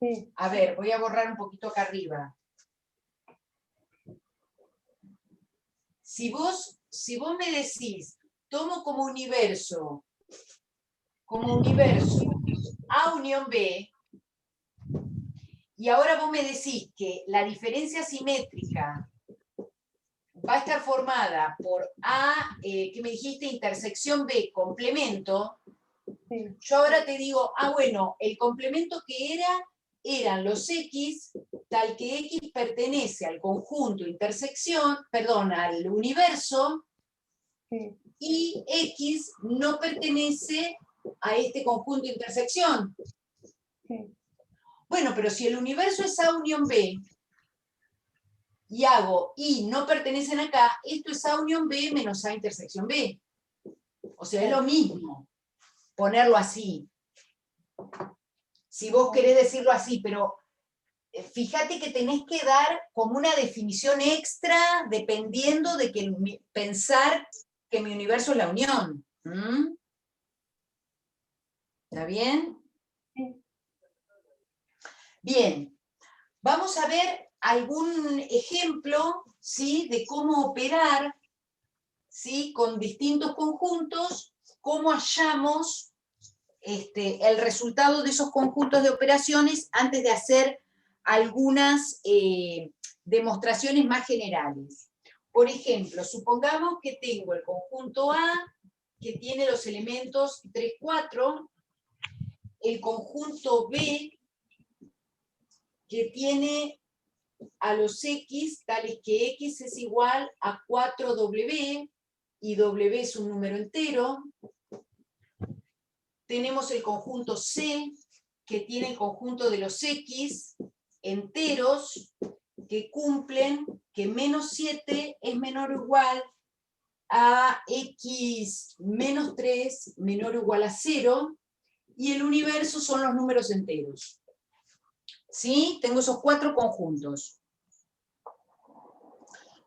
Sí. A ver, voy a borrar un poquito acá arriba. Si vos me decís, tomo como universo A unión B, y ahora vos me decís que la diferencia simétrica va a estar formada por A, que me dijiste, intersección B, complemento, Sí. Yo ahora te digo, bueno, el complemento que eran los X, tal que X pertenece al conjunto intersección, perdón, al universo, Sí. y X no pertenece a este conjunto intersección. Sí. Bueno, pero si el universo es A unión B, y hago y no pertenecen acá, esto es A unión B menos A intersección B. O sea, es lo mismo ponerlo así. Si vos querés decirlo así, pero fíjate que tenés que dar como una definición extra dependiendo de que pensar que mi universo es la unión. ¿Mm? ¿Está bien? Sí. Bien. Vamos a ver algún ejemplo, ¿sí?, de cómo operar, ¿sí?, con distintos conjuntos, cómo hallamos el resultado de esos conjuntos de operaciones antes de hacer algunas demostraciones más generales. Por ejemplo, supongamos que tengo el conjunto A, que tiene los elementos 3, 4, el conjunto B, que tiene a los X, tales que X es igual a 4W, y W es un número entero. Tenemos el conjunto C, que tiene el conjunto de los X enteros, que cumplen que menos 7 es menor o igual a X menos 3 menor o igual a 0, y el universo son los números enteros. ¿Sí? Tengo esos 4 conjuntos.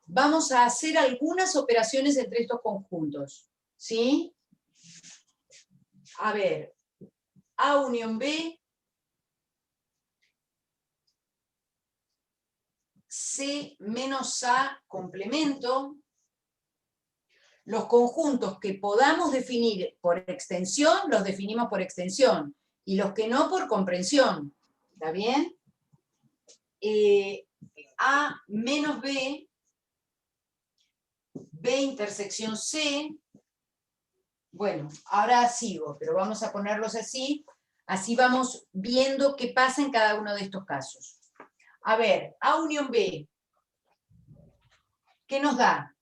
Vamos a hacer algunas operaciones entre estos conjuntos. ¿Sí? A ver, A unión B, C menos A complemento. Los conjuntos que podamos definir por extensión, los definimos por extensión, y los que no, por comprensión. ¿Está bien? A menos B, B intersección C. Bueno, ahora sigo, pero vamos a ponerlos así vamos viendo qué pasa en cada uno de estos casos. A ver, A unión B, ¿qué nos da?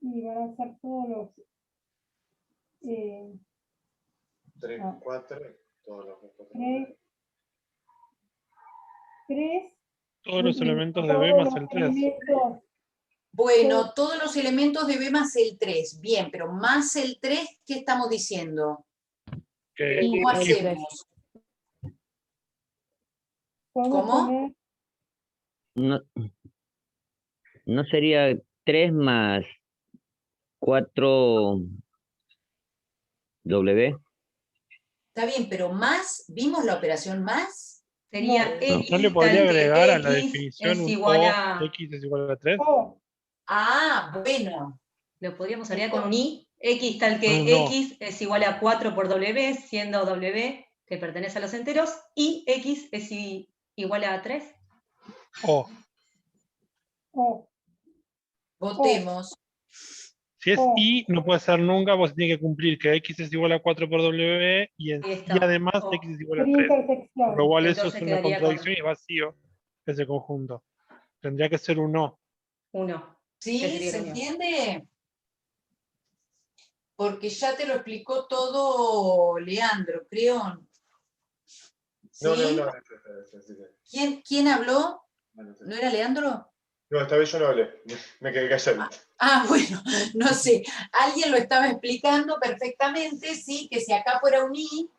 Y van a ser todos los... 3, 4, todos los 4. 3. Todos los elementos de B más el 3. Bueno, todos los elementos de B más el 3. Bien, pero más el 3, ¿qué estamos diciendo? Que ¿Cómo hacemos? ¿Cómo? No sería 3 más 4 W. Está bien, pero más, ¿vimos la operación más? Sería X ¿No le podría tal que agregar a la X definición es un igual O, a... X es igual a 3? Ah, bueno. Lo podríamos agregar con un I. X tal que Con un O. X es igual a 4 por W, siendo W que pertenece a los enteros, y X es igual a 3. O. Votemos. Si es I, no puede ser nunca, vos tenés que cumplir que X es igual a 4 por W y además X es igual a 3. Por lo cual eso es Entonces una quedaría contradicción y es vacío ese conjunto. Tendría que ser un O. 1. ¿Sí? ¿Se entiende? Porque ya te lo explicó todo Leandro, creo. ¿Sí? No. ¿Quién habló? ¿No era Leandro? No, esta vez yo no hablé. Me quedé callado. Ah, bueno, no sé. Alguien lo estaba explicando perfectamente, sí, que si acá fuera un I,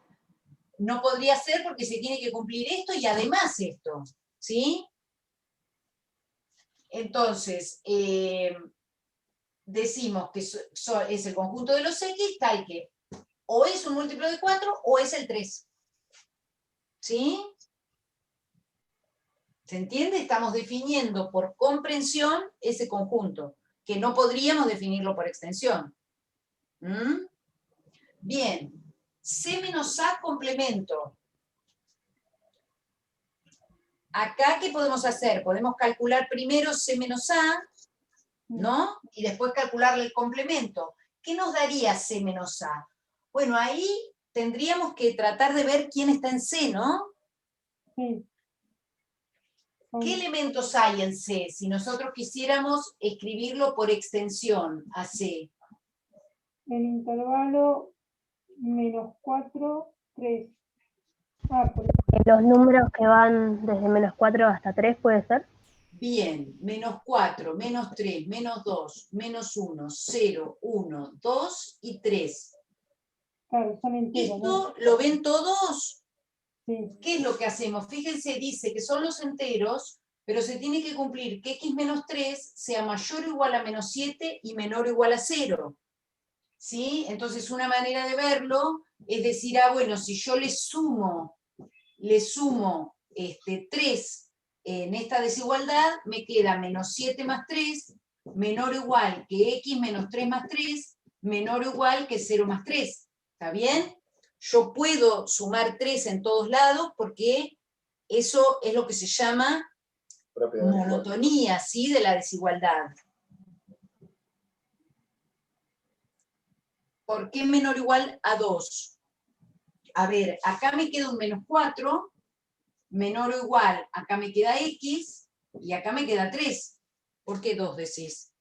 no podría ser porque se tiene que cumplir esto y además esto, ¿sí? Entonces, decimos que es el conjunto de los X tal que o es un múltiplo de 4 o es el 3. ¿Sí? ¿Se entiende? Estamos definiendo por comprensión ese conjunto, que no podríamos definirlo por extensión. ¿Mm? Bien, C menos A complemento. Acá, ¿qué podemos hacer? Podemos calcular primero C menos A, ¿no? Y después calcularle el complemento. ¿Qué nos daría C menos A? Bueno, ahí tendríamos que tratar de ver quién está en C, ¿no? Sí. ¿Qué elementos hay en C si nosotros quisiéramos escribirlo por extensión a C? El intervalo -4, 3. Los números que van desde -4 hasta 3, ¿puede ser? Bien, -4, -3, -2, -1, 0, 1, 2 y 3. Claro, son enteros. ¿Esto lo ven todos? Sí. ¿Qué es lo que hacemos? Fíjense, dice que son los enteros, pero se tiene que cumplir que x menos 3 sea mayor o igual a -7 y menor o igual a 0. ¿Sí? Entonces una manera de verlo es decir, bueno, si yo le sumo 3 en esta desigualdad, me queda -7 más 3, menor o igual que x menos 3 más 3, menor o igual que 0 más 3. ¿Está bien? Yo puedo sumar 3 en todos lados porque eso es lo que se llama monotonía, ¿sí? De la desigualdad. ¿Por qué menor o igual a 2? A ver, acá me queda un -4, menor o igual, acá me queda x, y acá me queda 3. ¿Por qué 2 decís?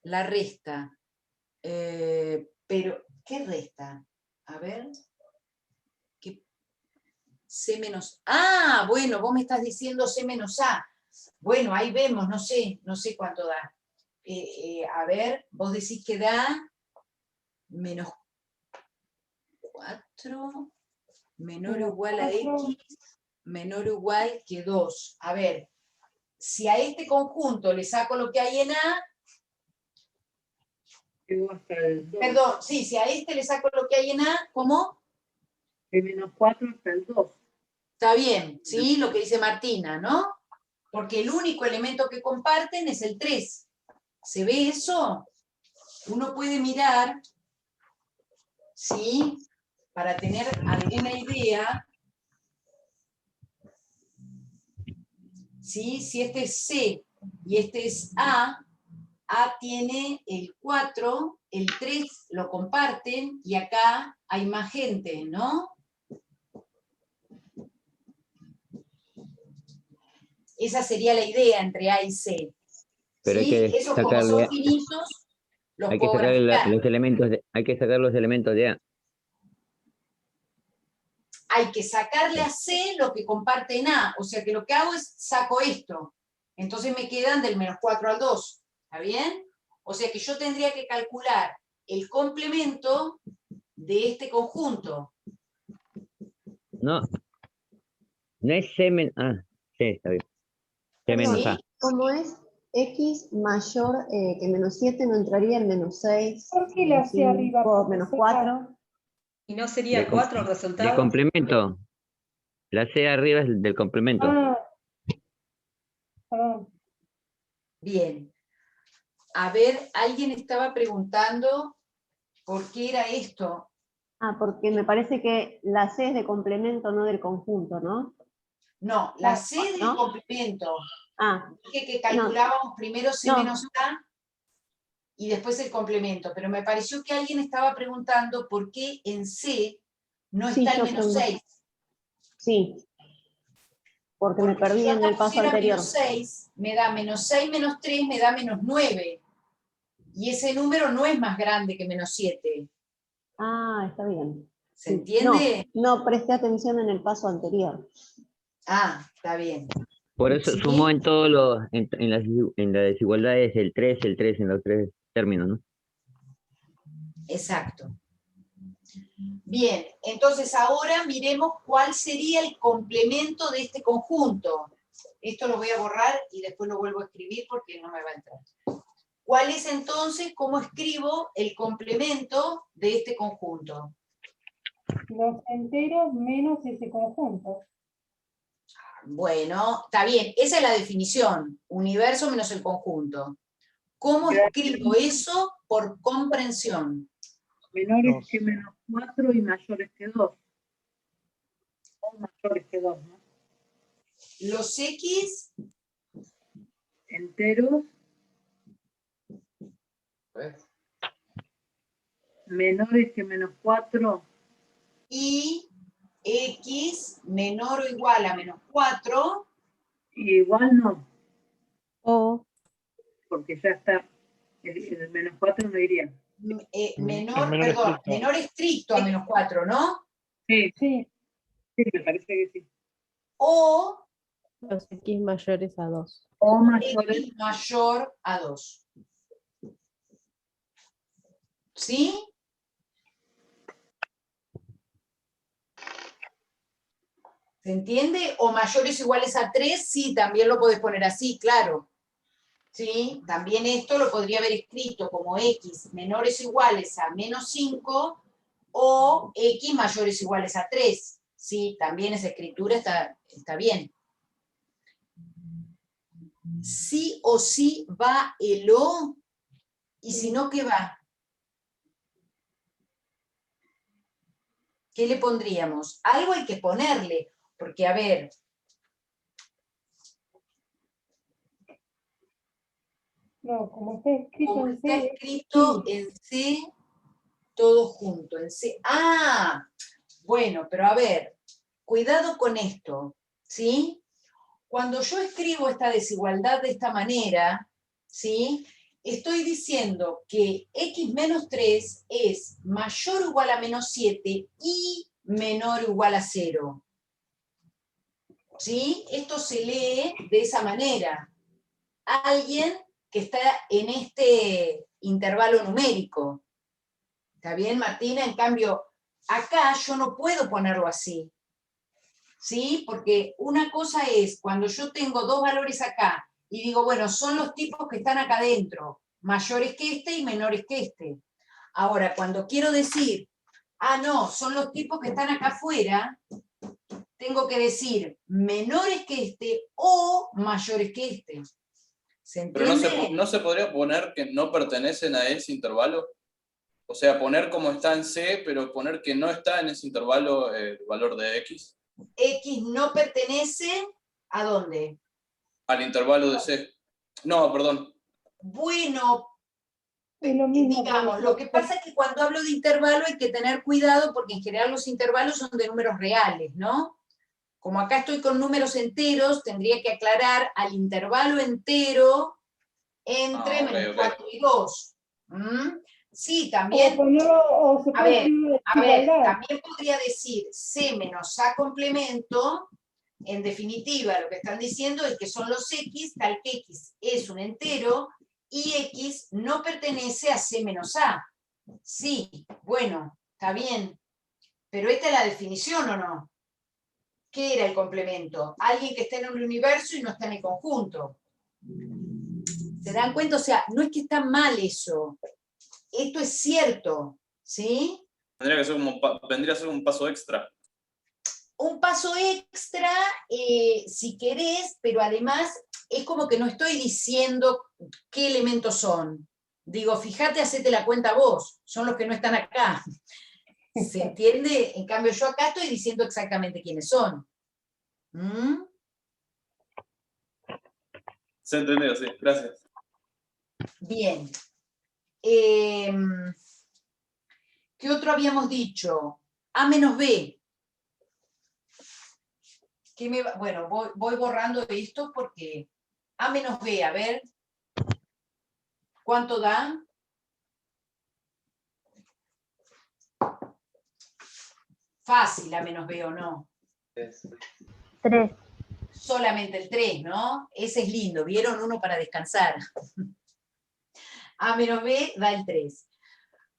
La resta. Pero, ¿qué resta? A ver. C menos... Ah, bueno, vos me estás diciendo C menos A. Bueno, ahí vemos, no sé cuánto da. A ver, vos decís que da menos 4 menor o igual a X menor o igual que 2. A ver, si a este conjunto le saco lo que hay en A, Llegó hasta el 2. perdón, sí, si a este le saco lo que hay en A, ¿cómo? De menos 4 hasta el 2. Está bien, ¿sí? Lo que dice Martina, ¿no? Porque el único elemento que comparten es el 3. ¿Se ve eso? Uno puede mirar, ¿sí? Para tener alguna idea, ¿sí? Si este es C y este es A tiene el 4, el 3 lo comparten, y acá hay más gente, ¿no? Esa sería la idea entre A y C. Pero ¿Sí? hay que Esos como sacarle, son finitos, los hay que puedo sacarle graficar. los elementos hay que sacar los elementos de A. Hay que sacarle a C lo que comparte en A. O sea que lo que hago es saco esto. Entonces me quedan del menos 4 al 2. ¿Está bien? O sea que yo tendría que calcular el complemento de este conjunto. No es C menos sí, está bien. C menos ¿Sí? A. Como es X mayor que menos 7, no entraría el menos 6, ¿Por qué la C arriba? por menos 4. ¿Y no sería 4 el De resultado? complemento. La C arriba es del complemento. Perdón. Bien. A ver, alguien estaba preguntando por qué era esto. Porque me parece que la C es de complemento, no del conjunto, ¿no? No, la C del ¿No? complemento. Dije que no. calculábamos primero C No. menos A y después el complemento, pero me pareció que alguien estaba preguntando por qué en C no Sí, está el yo menos pregunto. 6. Sí, porque me Si perdí yo en acá el paso pusiera anterior. menos 6, me da menos 6 menos 3, me da menos 9. Y ese número no es más grande que menos 7. Está bien. ¿Se entiende? No presté atención en el paso anterior. Está bien. Por eso ¿Sí? sumó en todos los, en las desigualdades el 3 en los 3 términos, ¿no? Exacto. Bien, entonces ahora miremos cuál sería el complemento de este conjunto. Esto lo voy a borrar y después lo vuelvo a escribir porque no me va a entrar. ¿Cuál es entonces, cómo escribo el complemento de este conjunto? Los enteros menos ese conjunto. Bueno, está bien, esa es la definición, universo menos el conjunto. ¿Cómo escribo eso por comprensión? Menores que menos 4 y mayores que 2. O mayores que 2, ¿no? Los X enteros menores que menos 4 y X menor o igual a menos 4. y igual no. O Porque ya está, el menos 4 no iría. Menor estricto a menos 4, ¿no? Sí, me parece que sí. O los X mayores a 2. O mayores. X mayor a 2. ¿Sí? ¿Se entiende? O mayores o iguales a 3, sí, también lo podés poner así, claro. ¿Sí? También esto lo podría haber escrito como X menores o iguales a menos 5 o X mayores o iguales a 3. Sí, también esa escritura está bien. Sí o sí va el O, y si no, ¿qué va? ¿Qué le pondríamos? Algo hay que ponerle, porque a ver, No, como está escrito como en está C. escrito en C, todo junto, en C. Bueno, pero a ver, cuidado con esto, ¿sí? Cuando yo escribo esta desigualdad de esta manera, ¿sí? Estoy diciendo que X menos 3 es mayor o igual a menos 7 y menor o igual a 0. ¿Sí? Esto se lee de esa manera. Alguien que está en este intervalo numérico. ¿Está bien, Martina? En cambio, acá yo no puedo ponerlo así. ¿Sí? Porque una cosa es cuando yo tengo dos valores acá y digo, bueno, son los tipos que están acá adentro, mayores que este y menores que este. Ahora, cuando quiero decir, no, son los tipos que están acá afuera, tengo que decir menores que este o mayores que este. ¿Se Pero entiende? no se podría poner que no pertenecen a ese intervalo. O sea, poner como está en C, pero poner que no está en ese intervalo el valor de X. X no pertenece ¿a dónde? Al intervalo de C. No, perdón. Bueno, Es lo mismo, digamos, lo que pasa es que cuando hablo de intervalo hay que tener cuidado porque en general los intervalos son de números reales, ¿no? Como acá estoy con números enteros, tendría que aclarar al intervalo entero entre menos 4 y 2. Sí, también. A ver, también podría decir C menos A complemento. En definitiva, lo que están diciendo es que son los X, tal que X es un entero, y X no pertenece a C menos A. Sí, bueno, está bien. Pero esta es la definición, ¿o no? ¿Qué era el complemento? Alguien que está en un universo y no está en el conjunto. ¿Se dan cuenta? O sea, no es que está mal eso. Esto es cierto, ¿sí? Vendría a ser un paso extra. Un paso extra, si querés, pero además es como que no estoy diciendo qué elementos son. Digo, fíjate, hacete la cuenta vos, son los que no están acá. ¿Se entiende? En cambio, yo acá estoy diciendo exactamente quiénes son. Se ha entendido, sí, gracias. Bien. ¿Qué otro habíamos dicho? A menos B. Bueno, voy borrando esto porque A menos B, a ver. ¿Cuánto da? Fácil A menos B, ¿o no? 3. Solamente el 3, ¿no? Ese es lindo, ¿vieron? Uno para descansar. A menos B da el 3.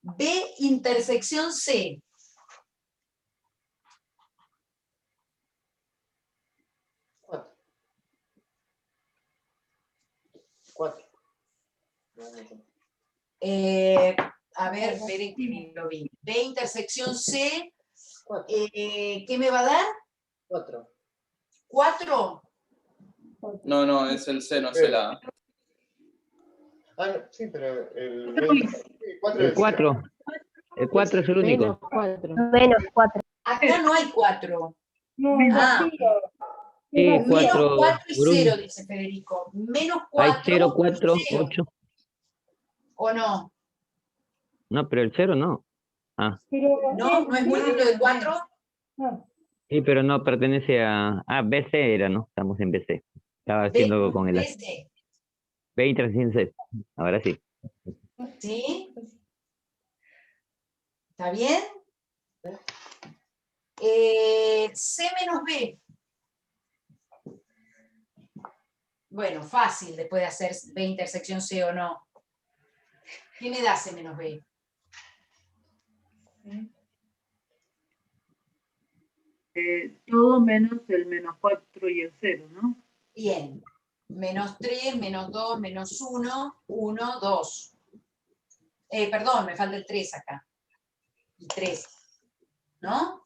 B intersección C. Cuatro. A ver, esperen que lo vi. B intersección C, ¿qué me va a dar? 4. ¿4? No, es el C, no es el A. No, sí, pero el 4 el 4. El 4 es el único. Menos 4. Acá no hay 4. No, Sí, menos 4 4 y por 1. 0, dice Federico. Menos 4 Hay 0, 4, y 0. 8. ¿O no? No, pero el 0 no. ¿No es múltiplo de 4? Sí, pero no pertenece a... BC era, ¿no? Estamos en BC. Estaba haciendo con el... BC. B intersección C. Ahora sí. ¿Sí? ¿Está bien? C menos B. Bueno, fácil después de hacer B intersección C o no. ¿Qué me da C menos B? Todo menos el menos 4 y el 0, ¿no? Bien. Menos 3, menos 2, menos 1, 1, 2. Perdón, me falta el 3 acá. Y 3. ¿No?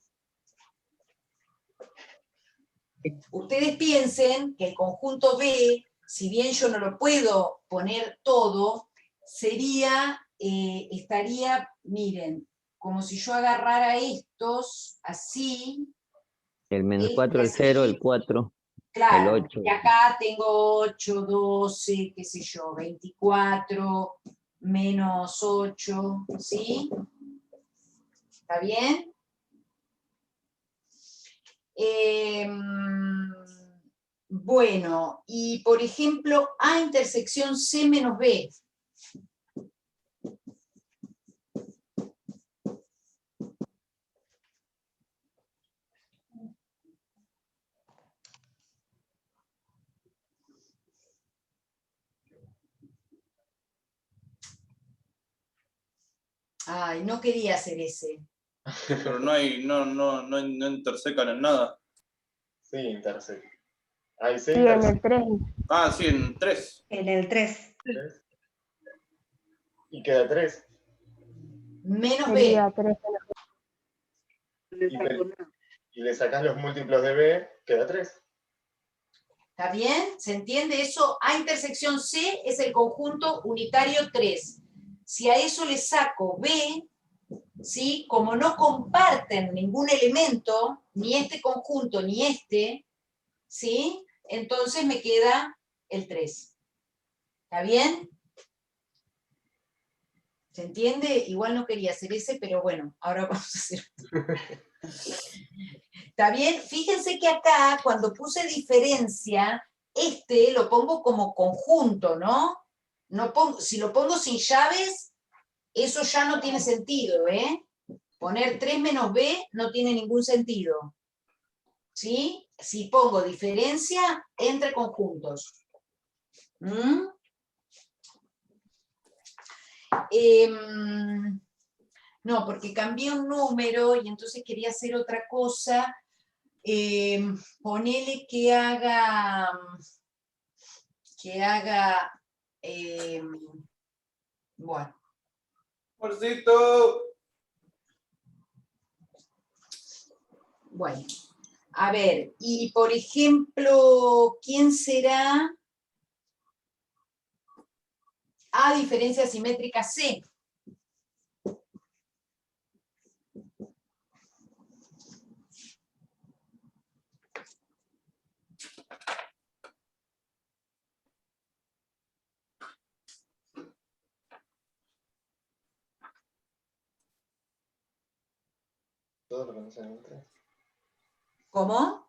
Ustedes piensen que el conjunto B, si bien yo no lo puedo poner todo, estaría, miren, como si yo agarrara estos así. El menos 4, el 0, el 4, claro, el 8. Y acá tengo 8, 12, qué sé yo, 24, menos 8, ¿sí? ¿Está bien? Bueno, y por ejemplo, A intersección C menos B. Ay, no quería hacer ese. Pero no intersecan en nada. Sí, intersecan. Ahí se Sí, en el intersecan. 3. Ah, sí, en 3. En el 3. Y queda 3. Menos B. Sería 3 Y le sacás los múltiplos de B, queda 3. ¿Está bien? ¿Se entiende eso? A intersección C es el conjunto unitario 3. Si a eso le saco B, ¿sí? Como no comparten ningún elemento, ni este conjunto ni este, ¿sí? Entonces me queda el 3. ¿Está bien? ¿Se entiende? Igual no quería hacer ese, pero bueno, ahora vamos a hacer. ¿Está bien? Fíjense que acá, cuando puse diferencia, este lo pongo como conjunto, ¿no? Si lo pongo sin llaves, eso ya no tiene sentido, ¿eh? Poner 3 menos B no tiene ningún sentido. ¿Sí? Si pongo diferencia entre conjuntos. ¿Mm? No, porque cambié un número y entonces quería hacer otra cosa. Ponele que haga, bueno. Bueno, a ver, y por ejemplo, ¿quién será A diferencia simétrica C? Todo lo que no sea en el 3. ¿Cómo?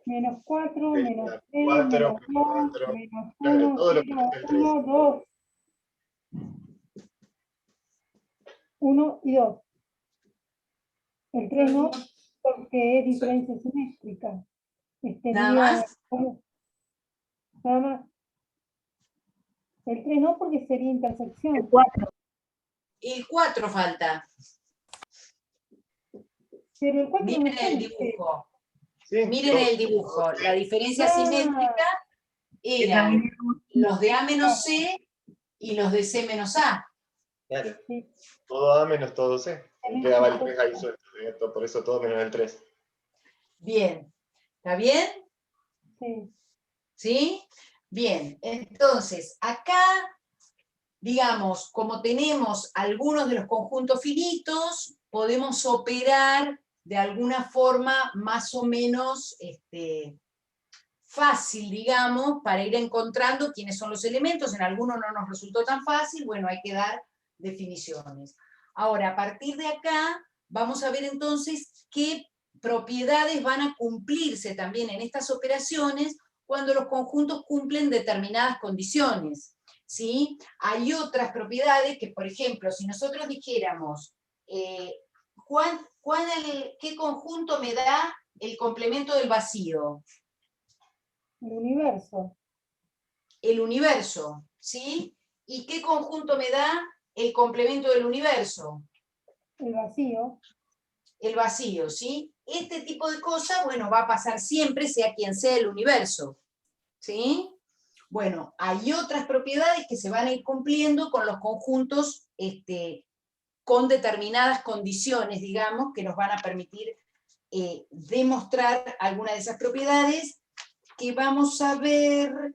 Menos 4, Sí, menos 3, 4, menos 2, 4. menos Claro, 1, todo lo que 0, no sea el 3. 1, 2. 1 y 2. El 3 no, porque es diferencia simétrica. ¿Nada más? Nada más. El 3 no, porque sería intersección. El 4. El 4 falta. Pero el 4 no Miren está el en el 3. dibujo. Sí, Miren el dibujo. La diferencia simétrica eran los de A menos C y los de C menos A. Claro. Sí. Todo A menos todo C. Y quedaba el 3 ahí suelto. Por eso todo menos el 3. Bien. ¿Está bien? Sí. ¿Sí? Bien. Entonces, acá, digamos, como tenemos algunos de los conjuntos finitos, podemos operar de alguna forma más o menos fácil, digamos, para ir encontrando quiénes son los elementos. En algunos no nos resultó tan fácil, bueno, hay que dar definiciones. Ahora, a partir de acá, vamos a ver entonces qué propiedades van a cumplirse también en estas operaciones cuando los conjuntos cumplen determinadas condiciones, ¿sí? Hay otras propiedades que, por ejemplo, si nosotros dijéramos, ¿qué conjunto me da el complemento del vacío? El universo. El universo, ¿sí? ¿Y qué conjunto me da el complemento del universo? El vacío. El vacío, ¿sí? Este tipo de cosas, bueno, va a pasar siempre, sea quien sea el universo, ¿sí? Bueno, hay otras propiedades que se van a ir cumpliendo con los conjuntos con determinadas condiciones, digamos, que nos van a permitir demostrar alguna de esas propiedades que vamos a ver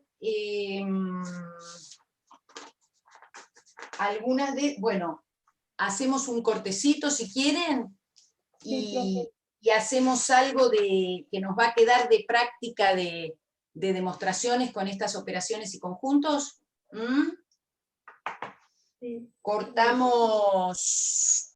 algunas de, bueno, hacemos un cortecito si quieren y hacemos algo que nos va a quedar de práctica de demostraciones con estas operaciones y conjuntos. ¿Mm? Sí. Cortamos